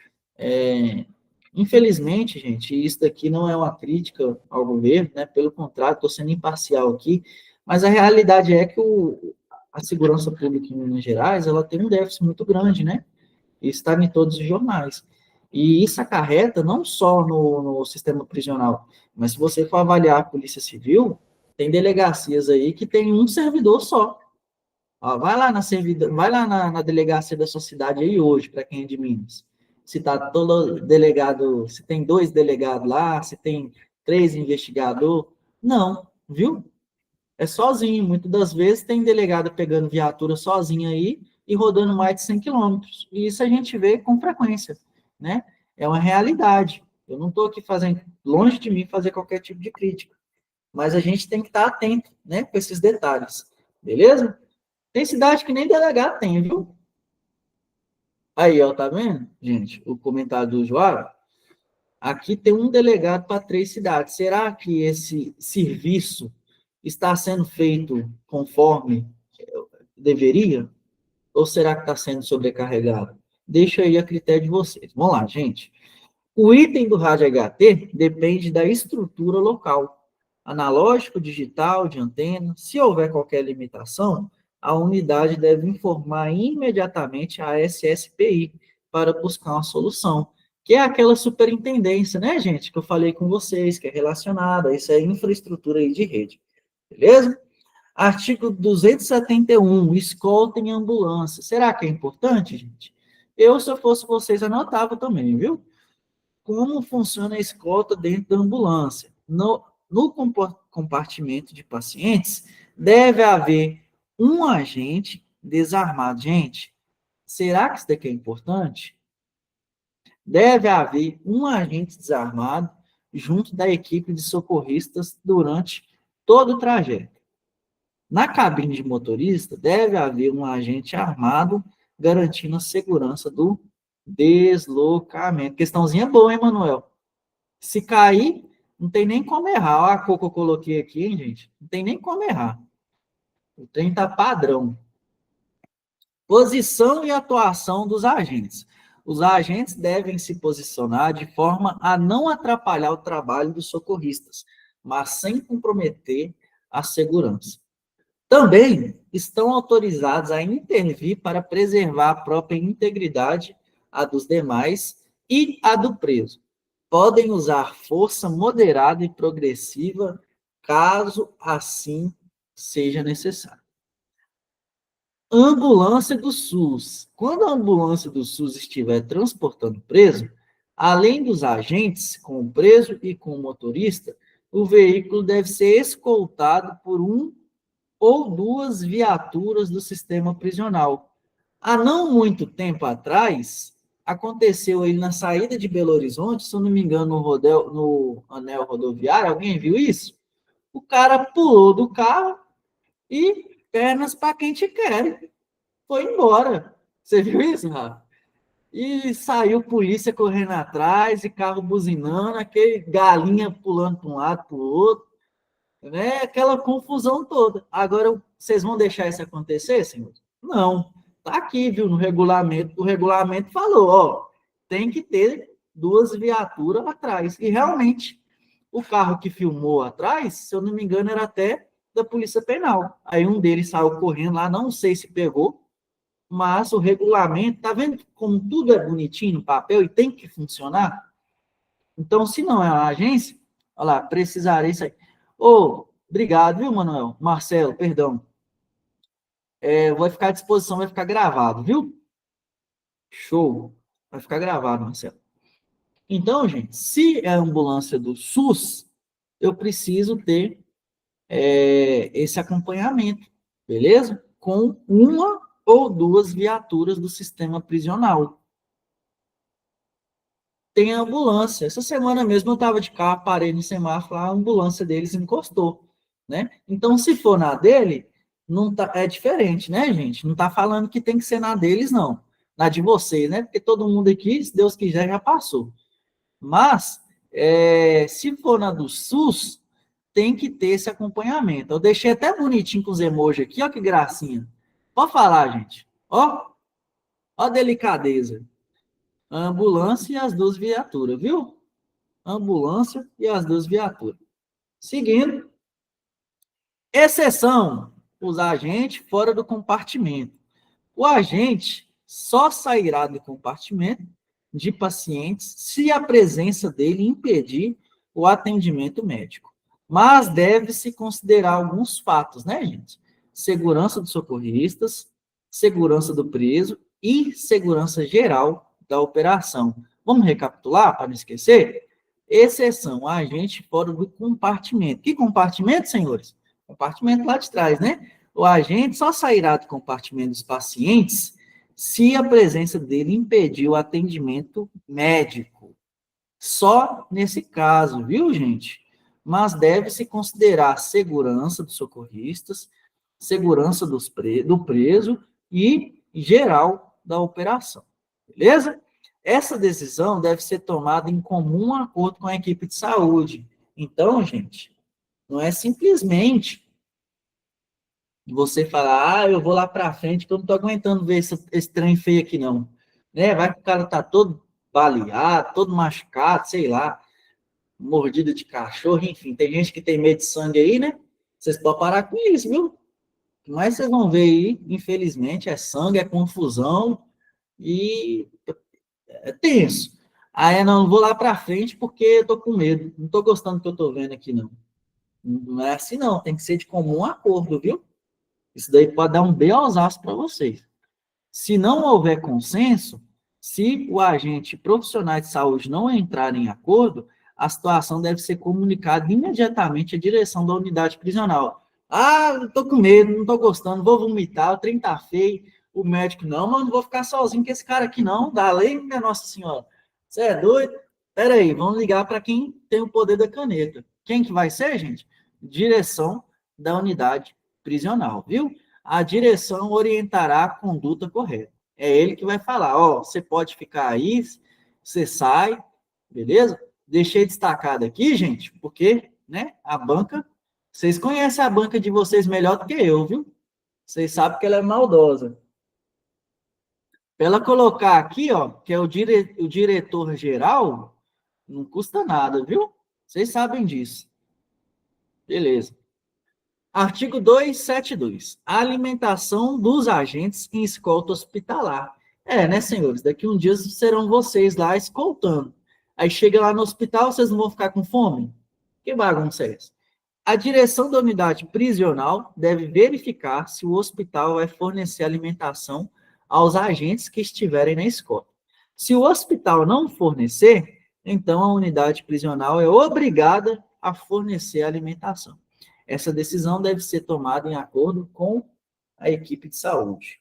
Infelizmente, gente, isso daqui não é uma crítica ao governo, né? Pelo contrário, estou sendo imparcial aqui, mas a realidade é que a segurança pública em Minas Gerais, ela tem um déficit muito grande, né? Isso está em todos os jornais. E isso acarreta não só no sistema prisional, mas se você for avaliar a Polícia Civil, tem delegacias aí que tem um servidor só. Ó, vai lá na delegacia da sua cidade aí hoje, para quem é de Minas. Se tá todo delegado, se tem 2 delegados lá, se tem 3 investigadores. Não, viu? É sozinho. Muitas das vezes tem delegado pegando viatura sozinho aí e rodando mais de 100 quilômetros. E isso a gente vê com frequência, né? É uma realidade. Eu não estou aqui fazendo, longe de mim, fazer qualquer tipo de crítica. Mas a gente tem que estar atento, né, com esses detalhes. Beleza? Tem cidade que nem delegado tem, viu? Aí, ó, tá vendo, gente? O comentário do usuário. Aqui tem um delegado para 3 cidades. Será que esse serviço está sendo feito conforme deveria? Ou será que está sendo sobrecarregado? Deixa aí a critério de vocês. Vamos lá, gente. O item do rádio HT depende da estrutura local, analógico, digital, de antena. Se houver qualquer limitação, a unidade deve informar imediatamente a SSPI para buscar uma solução, que é aquela superintendência, né, gente, que eu falei com vocês, que é relacionada a isso é infraestrutura aí de rede. Beleza? Artigo 271, escolta em ambulância. Será que é importante, gente? Eu, se eu fosse vocês, anotava também, viu? Como funciona a escolta dentro da ambulância? No compartimento de pacientes, deve haver um agente desarmado. Gente, será que isso daqui é importante? Deve haver um agente desarmado junto da equipe de socorristas durante todo o trajeto. Na cabine de motorista, deve haver um agente armado garantindo a segurança do deslocamento. Questãozinha boa, hein, Manuel? Se cair, não tem nem como errar. Olha a cor que eu coloquei aqui, hein, gente? Não tem nem como errar. O trem está padrão. Posição e atuação dos agentes. Os agentes devem se posicionar de forma a não atrapalhar o trabalho dos socorristas, mas sem comprometer a segurança. Também estão autorizados a intervir para preservar a própria integridade, a dos demais e a do preso. Podem usar força moderada e progressiva, caso assim seja necessário. Ambulância do SUS. Quando a ambulância do SUS estiver transportando preso, além dos agentes com o preso e com o motorista, o veículo deve ser escoltado por um ou 2 viaturas do sistema prisional. Há não muito tempo atrás, aconteceu aí na saída de Belo Horizonte, se eu não me engano, no anel rodoviário, alguém viu isso? O cara pulou do carro e pernas para quem te quer. Foi embora. Você viu isso, Rafa? E saiu polícia correndo atrás, e carro buzinando, aquele galinha pulando para um lado, para o outro, né? Aquela confusão toda. Agora, vocês vão deixar isso acontecer, senhor? Não. Está aqui, viu, no regulamento. O regulamento falou, ó, tem que ter 2 viaturas atrás. E realmente, o carro que filmou atrás, se eu não me engano, era até da Polícia Penal. Aí um deles saiu correndo lá, não sei se pegou, mas o regulamento, tá vendo como tudo é bonitinho no papel e tem que funcionar? Então, se não é uma agência, olha lá, precisarei isso aí. Ô, obrigado, viu, Manuel? Marcelo, perdão. Vai ficar à disposição, vai ficar gravado, viu? Show. Vai ficar gravado, Marcelo. Então, gente, se é ambulância do SUS, eu preciso ter esse acompanhamento, beleza? Com uma ou 2 viaturas do sistema prisional. Tem a ambulância. Essa semana mesmo eu estava de carro, parei no semáforo, a ambulância deles encostou, né? Então, se for na dele, não tá, é diferente, né, gente? Não está falando que tem que ser na deles, não. Na de vocês, né? Porque todo mundo aqui, se Deus quiser, já passou. Mas, se for na do SUS, tem que ter esse acompanhamento. Eu deixei até bonitinho com os emojis aqui, ó que gracinha. Pode falar, gente. Ó a delicadeza. A ambulância e as 2 viaturas, viu? Ambulância e as 2 viaturas. Seguindo, exceção, os agentes fora do compartimento. O agente só sairá do compartimento de pacientes se a presença dele impedir o atendimento médico. Mas deve-se considerar alguns fatos, né, gente? Segurança dos socorristas, segurança do preso e segurança geral da operação. Vamos recapitular para não esquecer? Exceção, agente fora do compartimento. Que compartimento, senhores? Compartimento lá de trás, né? O agente só sairá do compartimento dos pacientes se a presença dele impedir o atendimento médico. Só nesse caso, viu, gente? Mas deve-se considerar a segurança dos socorristas, segurança do preso e geral da operação. Beleza? Essa decisão deve ser tomada em comum acordo com a equipe de saúde. Então, gente, não é simplesmente você falar, eu vou lá para frente, que eu não estou aguentando ver esse trem feio aqui, não. Né? Vai que o cara tá todo baleado, todo machucado, sei lá, mordida de cachorro, enfim. Tem gente que tem medo de sangue aí, né? Vocês podem parar com isso, viu? Mas vocês vão ver aí, infelizmente, é sangue, é confusão e é tenso. Aí eu não vou lá para frente porque eu tô com medo. Não tô gostando do que eu tô vendo aqui, não. Não é assim, não. Tem que ser de comum acordo, viu? Isso daí pode dar um BOzaço para vocês. Se não houver consenso, se o agente profissional de saúde não entrar em acordo, a situação deve ser comunicada imediatamente à direção da unidade prisional. Ah, estou com medo, não estou gostando, vou vomitar, o trem tá feio. O médico, não, mas não vou ficar sozinho com esse cara aqui, não. Dá lei, minha Nossa Senhora. Você é doido? Pera aí, vamos ligar para quem tem o poder da caneta. Quem que vai ser, gente? Direção da unidade prisional, viu? A direção orientará a conduta correta. É ele que vai falar, ó, você pode ficar aí, você sai, beleza? Deixei destacado aqui, gente, porque, né, a banca, vocês conhecem a banca de vocês melhor do que eu, viu? Vocês sabem que ela é maldosa. Para ela colocar aqui, ó, que é o diretor geral, não custa nada, viu? Vocês sabem disso. Beleza. Artigo 272. A alimentação dos agentes em escolta hospitalar. É, né, senhores? Daqui um dia serão vocês lá escoltando. Aí chega lá no hospital, vocês não vão ficar com fome? Que bagunça é essa? A direção da unidade prisional deve verificar se o hospital vai fornecer alimentação aos agentes que estiverem na escolta. Se o hospital não fornecer, então a unidade prisional é obrigada a fornecer alimentação. Essa decisão deve ser tomada em acordo com a equipe de saúde.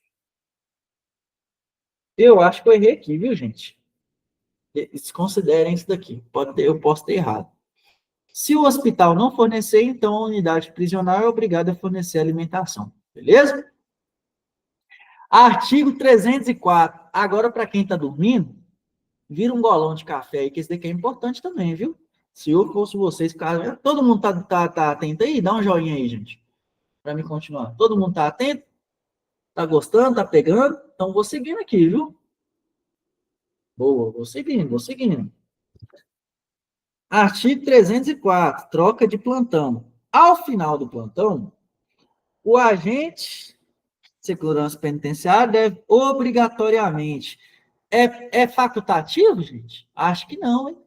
Eu acho que eu errei aqui, viu, gente? Considerem isso daqui. Eu posso ter errado. Se o hospital não fornecer, então a unidade prisional é obrigada a fornecer alimentação. Beleza? Artigo 304. Agora, para quem está dormindo, vira um golão de café aí, que esse daqui é importante também, viu? Se eu fosse vocês, cara, todo mundo tá atento aí? Dá um joinha aí, gente, para me continuar. Todo mundo tá atento? Tá gostando? Tá pegando? Então, vou seguindo aqui, viu? Boa, vou seguindo, vou seguindo. Artigo 304, troca de plantão. Ao final do plantão, o agente de segurança penitenciária deve obrigatoriamente. É facultativo, gente? Acho que não, hein?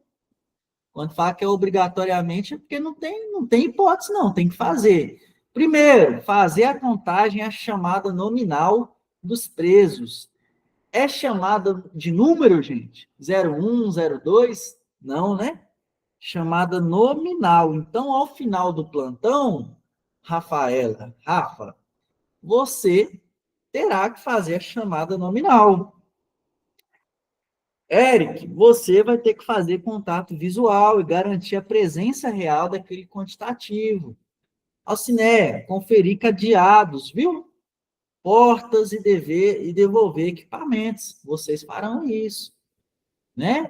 Quando fala que é obrigatoriamente, é porque não tem hipótese, não, tem que fazer. Primeiro, fazer a contagem, a chamada nominal dos presos. É chamada de número, gente? 01, 02? Não, né? Chamada nominal. Então, ao final do plantão, Rafa, você terá que fazer a chamada nominal. Eric, você vai ter que fazer contato visual e garantir a presença real daquele quantitativo. Alciné, conferir cadeados, viu? Portas e devolver equipamentos. Vocês farão isso, né?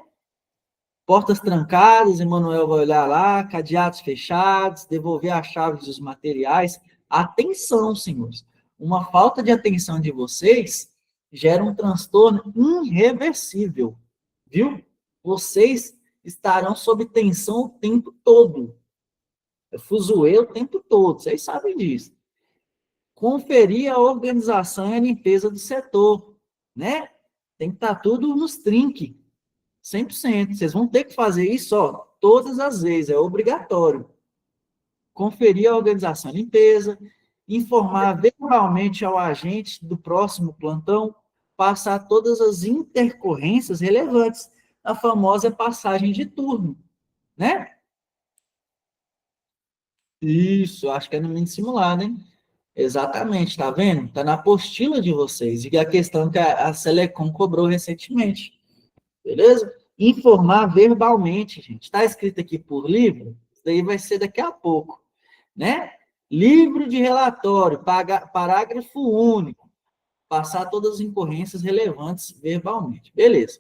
Portas trancadas, Emanuel vai olhar lá, cadeados fechados, devolver as chaves dos materiais. Atenção, senhores. Uma falta de atenção de vocês gera um transtorno irreversível, viu? Vocês estarão sob tensão o tempo todo. Fuzuê o tempo todo, vocês sabem disso. Conferir a organização e a limpeza do setor, né? Tem que estar tudo nos trinques. 100%. Vocês vão ter que fazer isso, ó, todas as vezes, é obrigatório. Conferir a organização e limpeza, informar verbalmente ao agente do próximo plantão, passar todas as intercorrências relevantes, a famosa passagem de turno, né? Isso, acho que é no mínimo simulado, hein? Exatamente, tá vendo? Tá na apostila de vocês, e a questão que a Selecom cobrou recentemente. Beleza? Informar verbalmente, gente. Está escrito aqui por livro? Isso daí vai ser daqui a pouco, né? Livro de relatório, parágrafo único. passar todas as incorrências relevantes verbalmente. Beleza.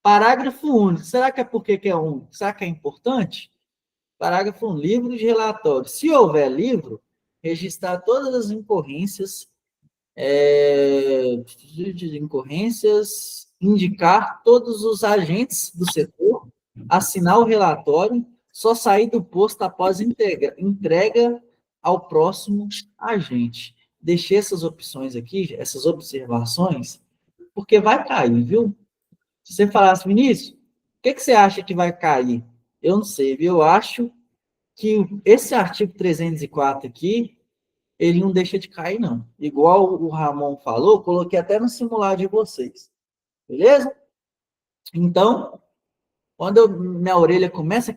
Parágrafo único. Será que é porque que é único? Será que é importante? Parágrafo 1. Livro de relatório. Se houver livro, registrar todas as incorrências, indicar todos os agentes do setor, assinar o relatório, só sair do posto após entrega ao próximo agente. Deixei essas opções aqui, essas observações, porque vai cair, viu? Se você falasse, Vinícius, o que você acha que vai cair? Eu não sei, viu? Eu acho que esse artigo 304 aqui, ele não deixa de cair, não. Igual o Ramon falou, coloquei até no simulado de vocês. Beleza? Então, quando minha orelha começa a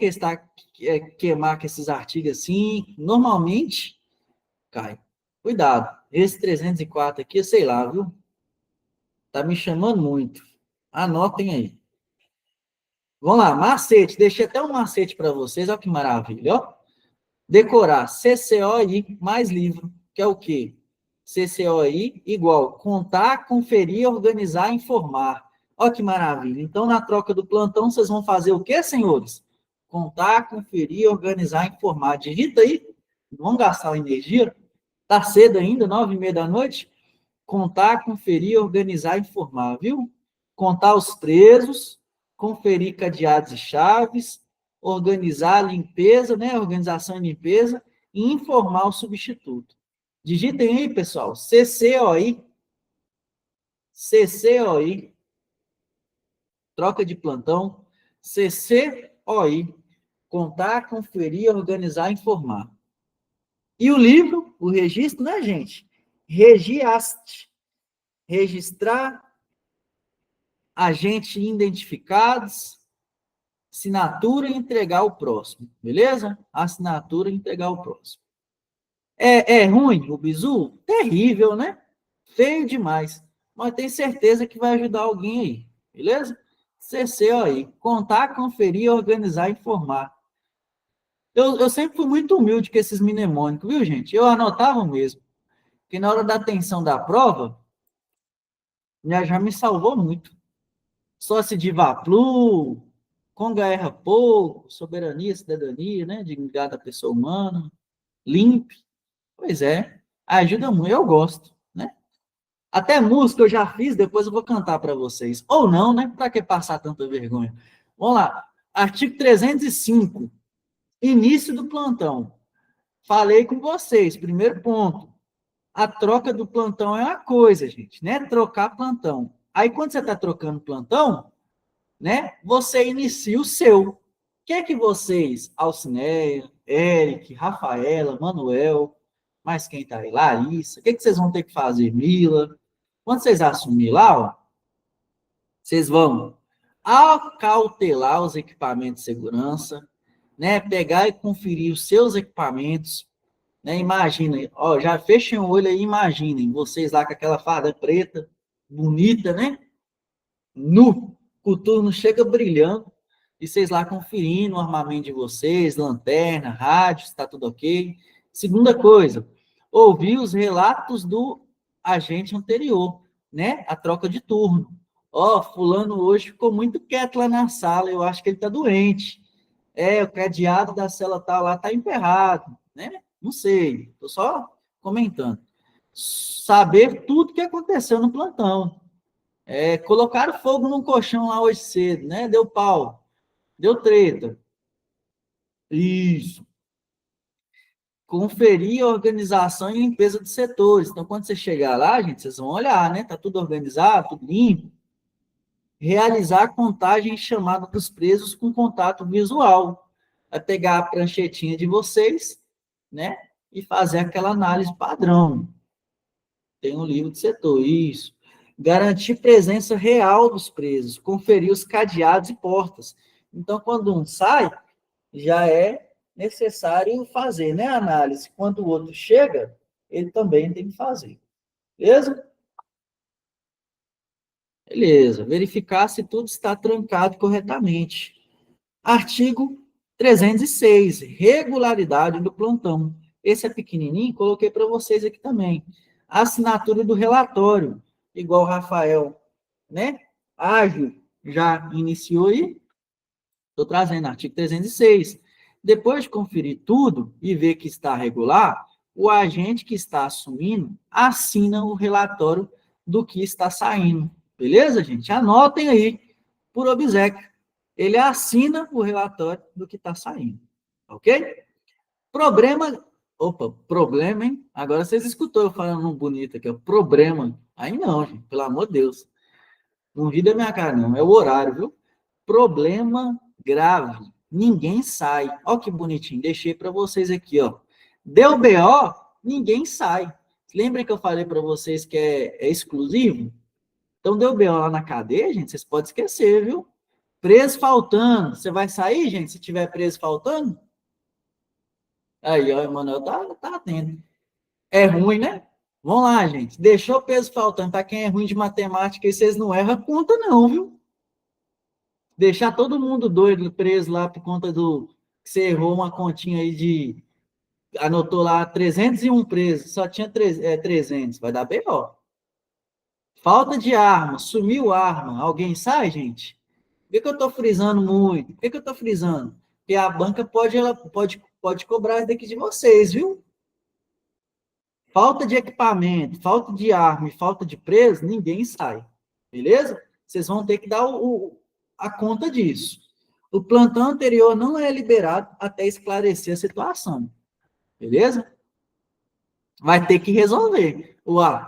queimar com esses artigos assim, normalmente, cai. Cuidado. Esse 304 aqui, sei lá, viu? Tá me chamando muito. Anotem aí. Vamos lá, macete. Deixei até um macete para vocês. Olha que maravilha, ó. Decorar CCOI mais livro, que é o quê? CCOI igual contar, conferir, organizar, informar. Olha que maravilha. Então, na troca do plantão, vocês vão fazer o quê, senhores? Contar, conferir, organizar, informar. Digita aí. Não vão gastar energia. Tá cedo ainda, 9h30 da noite. Contar, conferir, organizar, informar, viu? Contar os presos, conferir cadeados e chaves, organizar a limpeza, né? Organização e limpeza, e informar o substituto. Digitem aí, pessoal, CCOI, CCOI, troca de plantão, CCOI, contar, conferir, organizar, informar. E o livro, o registro, né, gente? Regiaste, registrar, agentes identificados, assinatura e entregar ao próximo, beleza? Assinatura e entregar ao próximo. É ruim o bizu? Terrível, né? Feio demais. Mas tenho certeza que vai ajudar alguém aí, beleza? CC aí. Contar, conferir, organizar, informar. Eu sempre fui muito humilde com esses mnemônicos, viu, gente? Eu anotava mesmo. Porque na hora da atenção da prova, já me salvou muito. Sócio de Vaplu, Conga erra pouco, soberania, cidadania, né? Dignidade da pessoa humana, limpe. Pois é, ajuda muito, eu gosto, né? Até música eu já fiz, depois eu vou cantar para vocês. Ou não, né? Para que passar tanta vergonha? Vamos lá. Artigo 305, início do plantão. Falei com vocês, primeiro ponto. A troca do plantão é uma coisa, gente, né? Trocar plantão. Aí, quando você está trocando plantão, né? Você inicia o seu. O que é que vocês, Alcineia, Eric, Rafaela, Manuel, mais quem tá aí? Larissa, o que é que vocês vão ter que fazer? Mila. Quando vocês assumirem lá, ó, vocês vão acautelar os equipamentos de segurança, né? Pegar e conferir os seus equipamentos, né? Imaginem, ó, já fechem o olho aí, imaginem, vocês lá com aquela farda preta, bonita, né? Nu, o turno chega brilhando, e vocês lá conferindo o armamento de vocês, lanterna, rádio, está tudo ok. Segunda coisa, ouvir os relatos do agente anterior, né? A troca de turno. Ó, fulano hoje ficou muito quieto lá na sala, eu acho que ele está doente. O cadeado da cela tal lá está emperrado, né? Não sei, estou só comentando. Saber tudo que aconteceu no plantão. Colocaram fogo num colchão lá hoje cedo, né? Deu pau, deu treta. Isso. Conferir a organização e limpeza de setores. Então, quando você chegar lá, gente, vocês vão olhar, né? Tá tudo organizado, tudo limpo. Realizar a contagem e chamada dos presos com contato visual. Vai pegar a pranchetinha de vocês, né? E fazer aquela análise padrão. Tem um livro de setor, isso. Garantir presença real dos presos, conferir os cadeados e portas. Então, quando um sai, já é necessário fazer, né, a análise. Quando o outro chega, ele também tem que fazer. Beleza? Beleza. Verificar se tudo está trancado corretamente. Artigo 306, regularidade do plantão. Esse é pequenininho, coloquei para vocês aqui também. Assinatura do relatório. igual o Rafael, né? Ágil, já iniciou aí. Estou trazendo artigo 306. Depois de conferir tudo e ver que está regular, o agente que está assumindo assina o relatório do que está saindo. Beleza, gente? Anotem aí, por obséquio. Ele assina o relatório do que está saindo. Ok? Problema. Opa, problema, hein? Agora vocês escutou eu falando um bonito aqui, ó. Problema. Aí não, gente, pelo amor de Deus. Não ri da minha cara, não. É o horário, viu? Problema grave. Ninguém sai. Ó que bonitinho. Deixei para vocês aqui, ó. Deu BO, ninguém sai. Lembra que eu falei para vocês que é exclusivo? Então, deu BO lá na cadeia, gente, vocês podem esquecer, viu? Preso faltando. Você vai sair, gente, se tiver preso faltando? Aí, ó, Emanuel tá atento. É ruim, né? Vamos lá, gente. Deixou peso faltando. Para quem é ruim de matemática, e vocês não erram conta, não, viu? Deixar todo mundo doido, preso lá por conta do que você errou uma continha aí de. Anotou lá 301 presos, só tinha 300. Vai dar B.O. Falta de arma, sumiu arma. Alguém sai, gente? Por que eu estou frisando muito? Por que eu estou frisando? Porque a banca pode cobrar isso daqui de vocês, viu? Falta de equipamento, falta de arma e falta de preso, ninguém sai. Beleza? Vocês vão ter que dar a conta disso. O plantão anterior não é liberado até esclarecer a situação. Beleza? Vai ter que resolver.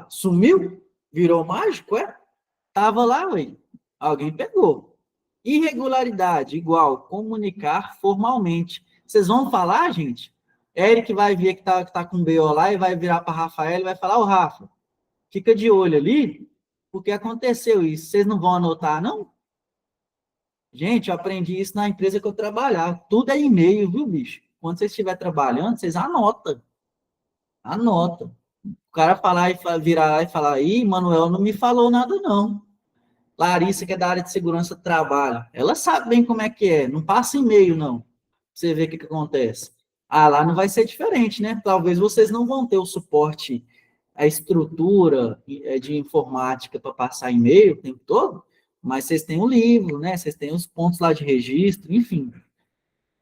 Sumiu? Virou mágico, é? Tava lá, ué. Alguém pegou. Irregularidade, igual comunicar formalmente. Vocês vão falar, gente? Eric vai ver que tá com BO lá e vai virar para Rafael e vai falar, ô Rafa, fica de olho ali, porque aconteceu isso. Vocês não vão anotar, não? Gente, eu aprendi isso na empresa que eu trabalhava. Tudo é e-mail, viu, bicho? Quando você estiver trabalhando, vocês anotam. Anota. O cara falar e virar lá e falar, ih, Manuel não me falou nada, não. Larissa, que é da área de segurança do trabalho, ela sabe bem como é que é. Não passa e-mail, não. Pra você ver o que acontece. Lá não vai ser diferente, né? Talvez vocês não vão ter o suporte, a estrutura de informática para passar e-mail o tempo todo, mas vocês têm o livro, né? Vocês têm os pontos lá de registro, enfim.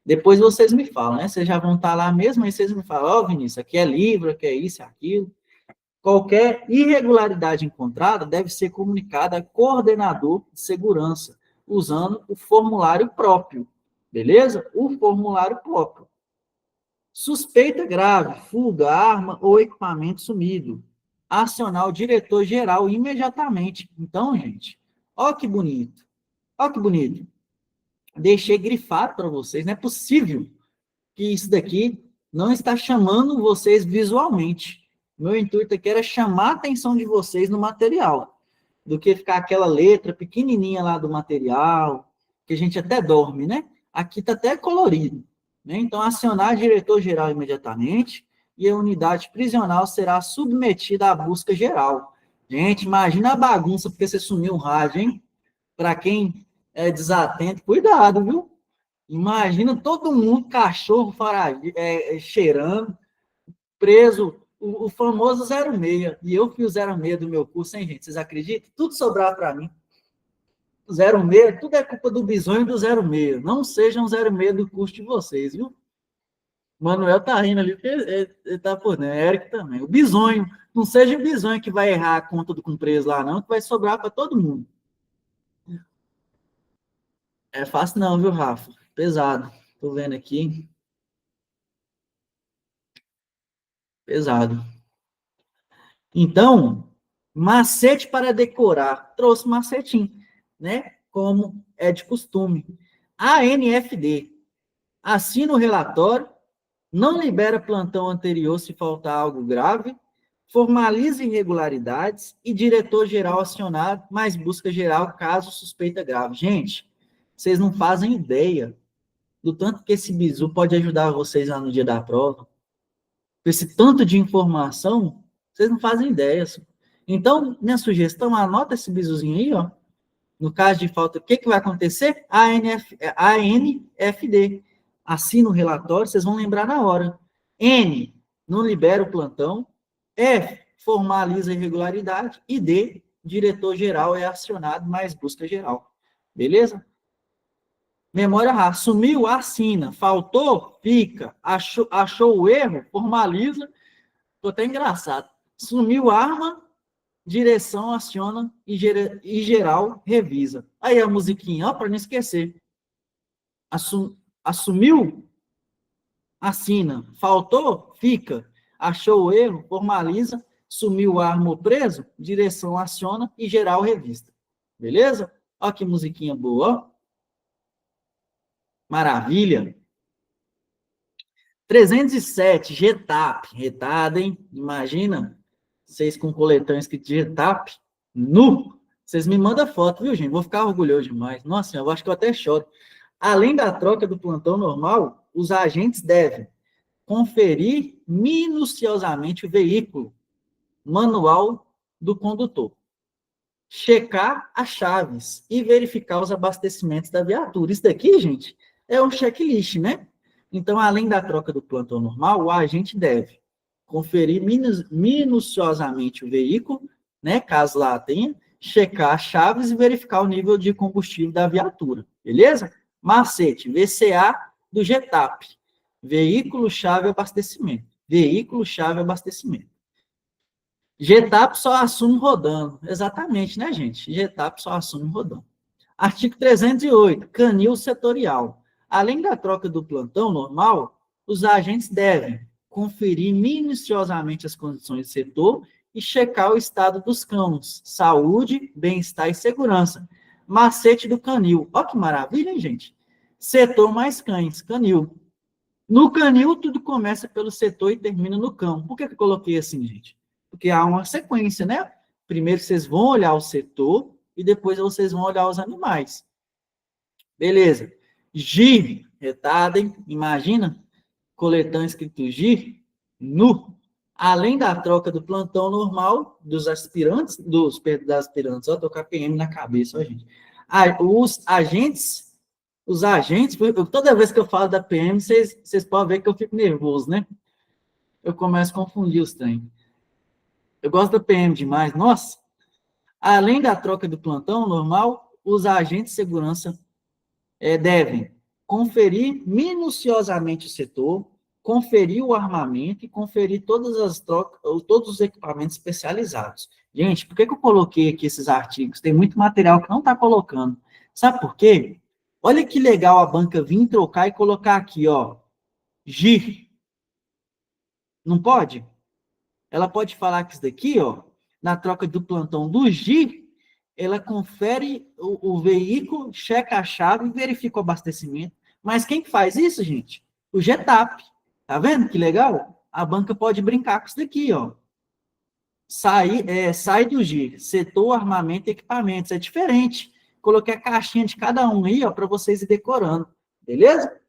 Depois vocês me falam, né? Vocês já vão estar lá mesmo, aí vocês me falam, ó, Vinícius, aqui é livro, aqui é isso, é aquilo. Qualquer irregularidade encontrada deve ser comunicada ao coordenador de segurança, usando o formulário próprio, beleza? O formulário próprio. Suspeita grave, fuga, arma ou equipamento sumido. Acionar o diretor-geral imediatamente. Então, gente, ó que bonito. Ó que bonito. Deixei grifado para vocês. Não é possível que isso daqui não está chamando vocês visualmente. Meu intuito aqui era chamar a atenção de vocês no material, do que ficar aquela letra pequenininha lá do material, que a gente até dorme, né? Aqui está até colorido. Né? Então, acionar diretor-geral imediatamente e a unidade prisional será submetida à busca geral. Gente, imagina a bagunça porque você sumiu o rádio, hein? Para quem é desatento, cuidado, viu? Imagina todo mundo, cachorro cheirando, preso, o famoso 06. E eu fui o 06 do meu curso, hein, gente? Vocês acreditam? Tudo sobrar para mim. 06, tudo é culpa do bisonho do 06. Não sejam 06 do curso de vocês, viu? Manuel tá rindo ali, porque ele tá por dentro. Eric também. O bisonho. Não seja o bisonho que vai errar a conta do preso lá, não, que vai sobrar para todo mundo. É fácil não, viu, Rafa? Pesado. Tô vendo aqui. Pesado. Então, macete para decorar. Trouxe macetinho, né? Como é de costume. ANFD. Assina o relatório, não libera plantão anterior se faltar algo grave, formaliza irregularidades e diretor-geral acionado, mas busca geral caso suspeita grave. Gente, vocês não fazem ideia do tanto que esse bizu pode ajudar vocês lá no dia da prova. Esse tanto de informação, vocês não fazem ideia. Então, minha sugestão, anota esse bizuzinho aí, ó. No caso de falta, o que vai acontecer? ANFD. Assina o relatório, vocês vão lembrar na hora. N, não libera o plantão. F, formaliza a irregularidade. E D, diretor-geral é acionado, mais busca geral. Beleza? Memória RAM, sumiu, assina. Faltou, fica. Achou o erro, formaliza. Ficou até engraçado. Sumiu arma, direção aciona e geral revisa. Aí a musiquinha, ó, para não esquecer. Assumiu, assina. Faltou, fica. Achou o erro, formaliza. Sumiu arma ou preso, direção aciona e geral revista. Beleza? Ó que musiquinha boa, ó. Maravilha. 307, GTAP. Retada, hein? Imagina, vocês com coletão escrito GTAP, nu. Vocês me mandam foto, viu, gente? Vou ficar orgulhoso demais. Nossa, eu acho que eu até choro. Além da troca do plantão normal, os agentes devem conferir minuciosamente o veículo manual do condutor, checar as chaves e verificar os abastecimentos da viatura. Isso daqui, gente, é um checklist, né? Então, além da troca do plantão normal, o agente deve conferir minuciosamente o veículo, né, caso lá tenha, checar as chaves e verificar o nível de combustível da viatura, beleza? Macete, VCA do GTAP, veículo-chave abastecimento. Veículo-chave abastecimento. GTAP só assume rodando. Exatamente, né, gente? GTAP só assume rodando. Artigo 308, canil setorial. Além da troca do plantão normal, os agentes devem conferir minuciosamente as condições do setor e checar o estado dos cães, saúde, bem-estar e segurança. Macete do canil. Olha que maravilha, hein, gente? Setor mais cães, canil. No canil, tudo começa pelo setor e termina no cão. Por que eu coloquei assim, gente? Porque há uma sequência, né? Primeiro vocês vão olhar o setor e depois vocês vão olhar os animais. Beleza. GIR, retada, hein? Imagina, coletão escrito GIR, nu. Além da troca do plantão normal, dos aspirantes, das aspirantes, ó, tô com a PM na cabeça, ó, gente. Os agentes, toda vez que eu falo da PM, vocês podem ver que eu fico nervoso, né? Eu começo a confundir os trem. Eu gosto da PM demais, nossa. Além da troca do plantão normal, os agentes de segurança devem conferir minuciosamente o setor, conferir o armamento e conferir todas as trocas, todos os equipamentos especializados. Gente, por que eu coloquei aqui esses artigos? Tem muito material que não está colocando. Sabe por quê? Olha que legal a banca vir trocar e colocar aqui, ó, GIR. Não pode? Ela pode falar que isso daqui, ó, na troca do plantão do GIR, ela confere o veículo, checa a chave e verifica o abastecimento. Mas quem faz isso, gente? O GTAP. Tá vendo que legal? A banca pode brincar com isso daqui, ó. Sai do GIR, setor, armamento e equipamentos. É diferente. Coloquei a caixinha de cada um aí, ó, para vocês ir decorando. Beleza?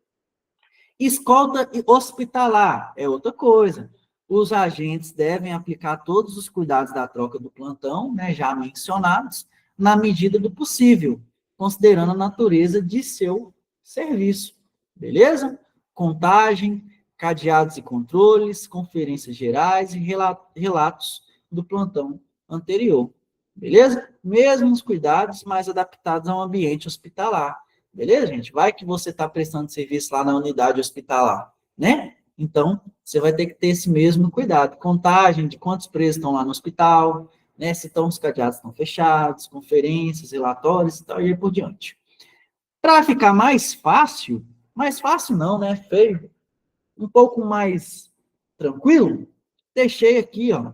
Escolta hospitalar é outra coisa. Os agentes devem aplicar todos os cuidados da troca do plantão, né, já mencionados, na medida do possível, considerando a natureza de seu serviço. Beleza? Contagem, cadeados e controles, conferências gerais e relatos do plantão anterior. Beleza? Mesmos cuidados, mas adaptados ao ambiente hospitalar. Beleza, gente? Vai que você está prestando serviço lá na unidade hospitalar, né? Então, você vai ter que ter esse mesmo cuidado. Contagem de quantos presos estão lá no hospital, né? Se os cadeados estão fechados, conferências, relatórios e tal, e aí por diante. Para ficar mais fácil não, né? Feio. Um pouco mais tranquilo, deixei aqui, ó,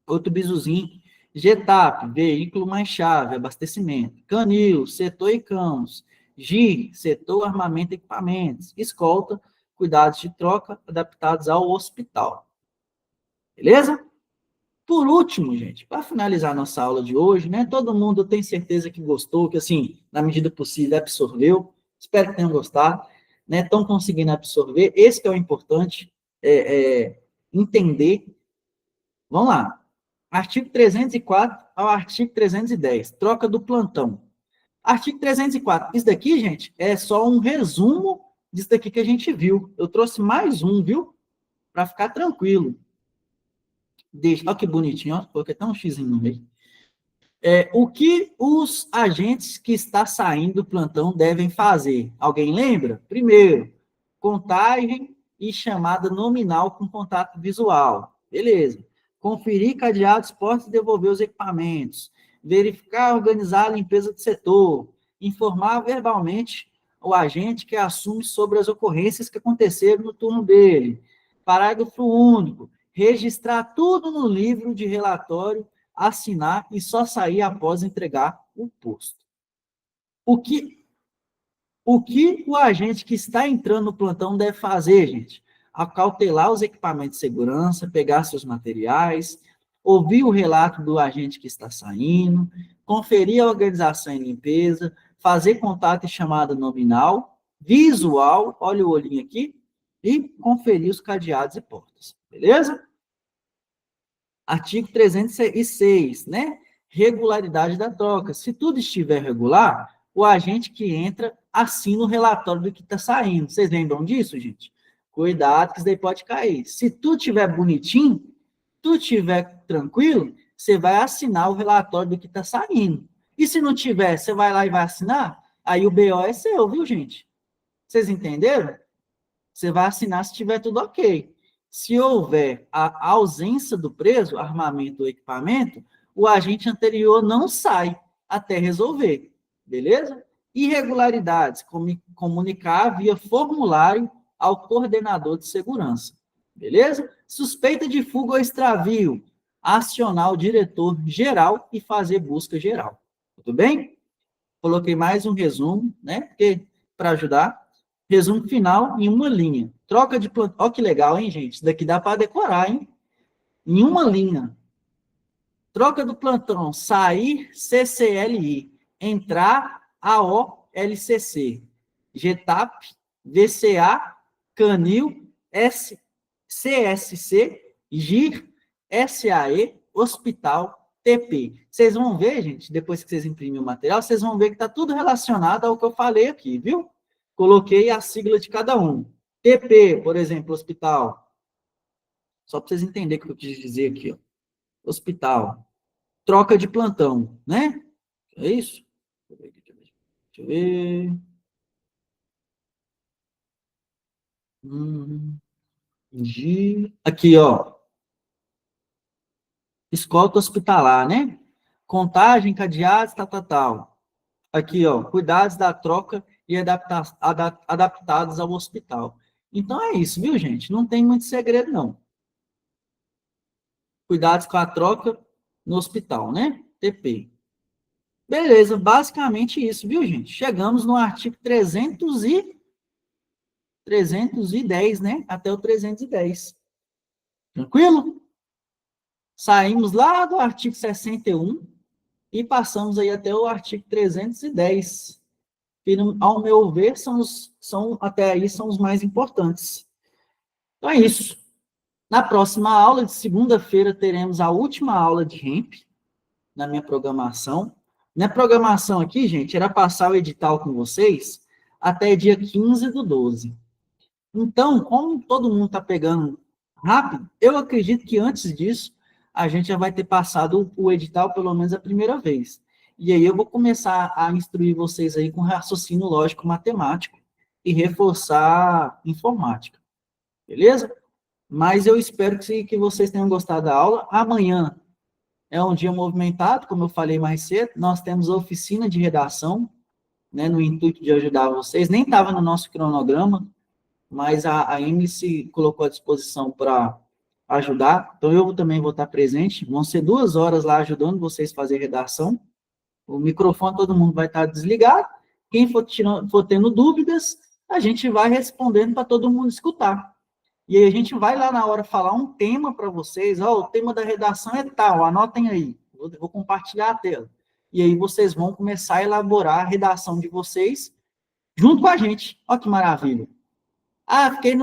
outro bizuzinho. GTAP, veículo mais chave, abastecimento. Canil, setor e cãos. GIR, setor, armamento e equipamentos. Escolta, cuidados de troca adaptados ao hospital. Beleza? Por último, gente, para finalizar nossa aula de hoje, né? Todo mundo tem certeza que gostou, que assim, na medida possível, absorveu. Espero que tenham gostado, né? Estão conseguindo absorver. Esse que é o importante, entender. Vamos lá. Artigo 304 ao artigo 310, troca do plantão. Artigo 304, isso daqui, gente, é só um resumo disso daqui que a gente viu. Eu trouxe mais um, viu? Para ficar tranquilo. Olha que bonitinho, ó. Coloquei até um xizinho no meio. O que os agentes que está saindo do plantão devem fazer? Alguém lembra? Primeiro, contagem e chamada nominal com contato visual. Beleza. Conferir cadeados, portas e devolver os equipamentos. Verificar, organizar a limpeza do setor. Informar verbalmente o agente que assume sobre as ocorrências que aconteceram no turno dele. Parágrafo único. Registrar tudo no livro de relatório, assinar e só sair após entregar o posto. O que o agente que está entrando no plantão deve fazer, gente? Acautelar os equipamentos de segurança, pegar seus materiais, ouvir o relato do agente que está saindo, conferir a organização e limpeza, fazer contato e chamada nominal, visual, olha o olhinho aqui, e conferir os cadeados e portas. Beleza? Artigo 306, né? Regularidade da troca. Se tudo estiver regular, o agente que entra assina o relatório do que está saindo. Vocês lembram disso, gente? Cuidado, que isso daí pode cair. Se tudo estiver bonitinho, tudo estiver tranquilo, você vai assinar o relatório do que está saindo. E se não tiver, você vai lá e vai assinar? Aí o BO é seu, viu, gente? Vocês entenderam? Você vai assinar se tiver tudo ok. Se houver a ausência do preso, armamento ou equipamento, o agente anterior não sai até resolver, beleza? Irregularidades, comunicar via formulário ao coordenador de segurança, beleza? Suspeita de fuga ou extravio, acionar o diretor-geral e fazer busca geral, tudo bem? Coloquei mais um resumo, né? Para ajudar. Resumo final em uma linha. Troca de plantão. Olha que legal, hein, gente? Isso daqui dá para decorar, hein? Em uma linha. Troca do plantão. Sair CCLI. Entrar AOLCC. GTAP, VCA, Canil, CSC, GIR, SAE, Hospital, TP. Vocês vão ver, gente, depois que vocês imprimem o material, vocês vão ver que está tudo relacionado ao que eu falei aqui, viu? Coloquei a sigla de cada um. TP, por exemplo, hospital. Só para vocês entenderem o que eu quis dizer aqui, ó. Hospital. Troca de plantão, né? É isso? Deixa eu ver. Aqui, ó. Escolta hospitalar, né? Contagem, cadeados, tal. Aqui, ó. Cuidados da troca e adaptados ao hospital. Então é isso, viu, gente? Não tem muito segredo, não. Cuidados com a troca no hospital, né? TP. Beleza, basicamente isso, viu, gente? Chegamos no artigo 310, né? Até o 310. Tranquilo? Saímos lá do artigo 61 e passamos aí até o artigo 310. Que, ao meu ver, até aí são os mais importantes. Então é isso. Na próxima aula, de segunda-feira, teremos a última aula de REMP, na minha programação. Minha programação aqui, gente, era passar o edital com vocês até dia 15/12. Então, como todo mundo está pegando rápido, eu acredito que antes disso, a gente já vai ter passado o edital pelo menos a primeira vez. E aí eu vou começar a instruir vocês aí com raciocínio lógico matemático e reforçar informática. Beleza? Mas eu espero que vocês tenham gostado da aula. Amanhã é um dia movimentado, como eu falei mais cedo. Nós temos a oficina de redação, né, no intuito de ajudar vocês. Nem estava no nosso cronograma, mas a Emily se colocou à disposição para ajudar. Então, eu também vou estar presente. Vão ser 2 horas lá ajudando vocês a fazer redação. O microfone, todo mundo vai estar desligado. Quem for tendo dúvidas, a gente vai respondendo para todo mundo escutar. E aí a gente vai lá na hora falar um tema para vocês. Ó, o tema da redação é tal, anotem aí. Vou compartilhar a tela. E aí vocês vão começar a elaborar a redação de vocês junto com a gente. Olha que maravilha. Ah, fiquei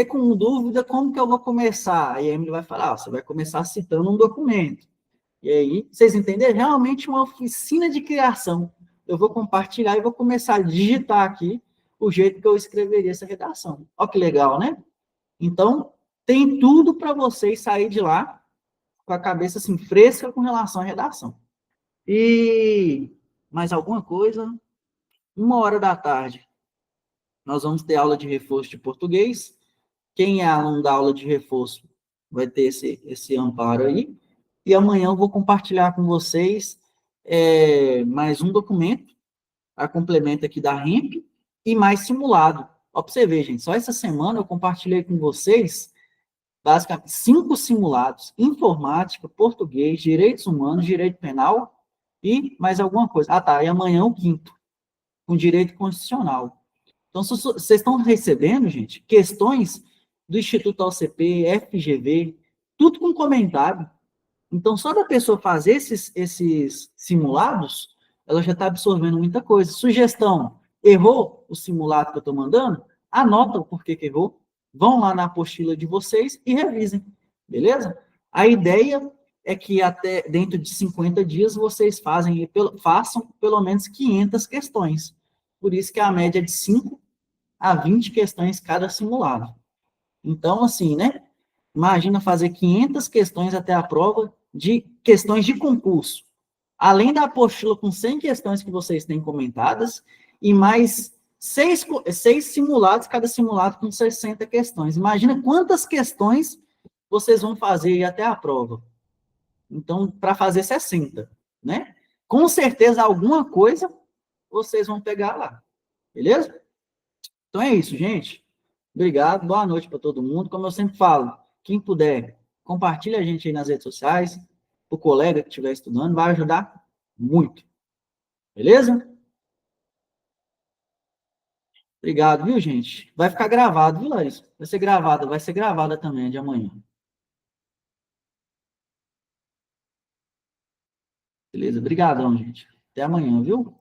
com dúvida, como que eu vou começar? Aí a Emily vai falar, você vai começar citando um documento. E aí, vocês entenderam? Realmente uma oficina de criação. Eu vou compartilhar e vou começar a digitar aqui o jeito que eu escreveria essa redação. Olha que legal, né? Então, tem tudo para vocês sair de lá com a cabeça assim fresca com relação à redação. E mais alguma coisa? 1 hora da tarde, nós vamos ter aula de reforço de português. Quem é aluno da aula de reforço vai ter esse amparo aí. E amanhã eu vou compartilhar com vocês mais um documento, a complemento aqui da REMP, e mais simulado. Ó, para você ver, gente, só essa semana eu compartilhei com vocês, basicamente, 5 simulados: informática, português, direitos humanos, direito penal e mais alguma coisa. Ah, tá, e amanhã o quinto, com direito constitucional. Então, vocês estão recebendo, gente, questões do Instituto OCP, FGV, tudo com comentário. Então, só da pessoa fazer esses simulados, ela já está absorvendo muita coisa. Sugestão: errou o simulado que eu estou mandando? Anota o porquê que errou. Vão lá na apostila de vocês e revisem. Beleza? A ideia é que até dentro de 50 dias vocês façam pelo menos 500 questões. Por isso que a média é de 5 a 20 questões cada simulado. Então, assim, né? Imagina fazer 500 questões até a prova de questões de concurso. Além da apostila com 100 questões que vocês têm comentadas, e mais 6 simulados, cada simulado com 60 questões. Imagina quantas questões vocês vão fazer até a prova. Então, para fazer 60, né? Com certeza, alguma coisa vocês vão pegar lá. Beleza? Então é isso, gente. Obrigado, boa noite para todo mundo. Como eu sempre falo, quem puder, compartilhe a gente aí nas redes sociais, o colega que estiver estudando, vai ajudar muito. Beleza? Obrigado, viu, gente? Vai ficar gravado, viu, Larissa? Vai ser gravada também de amanhã. Beleza? Obrigadão, gente. Até amanhã, viu?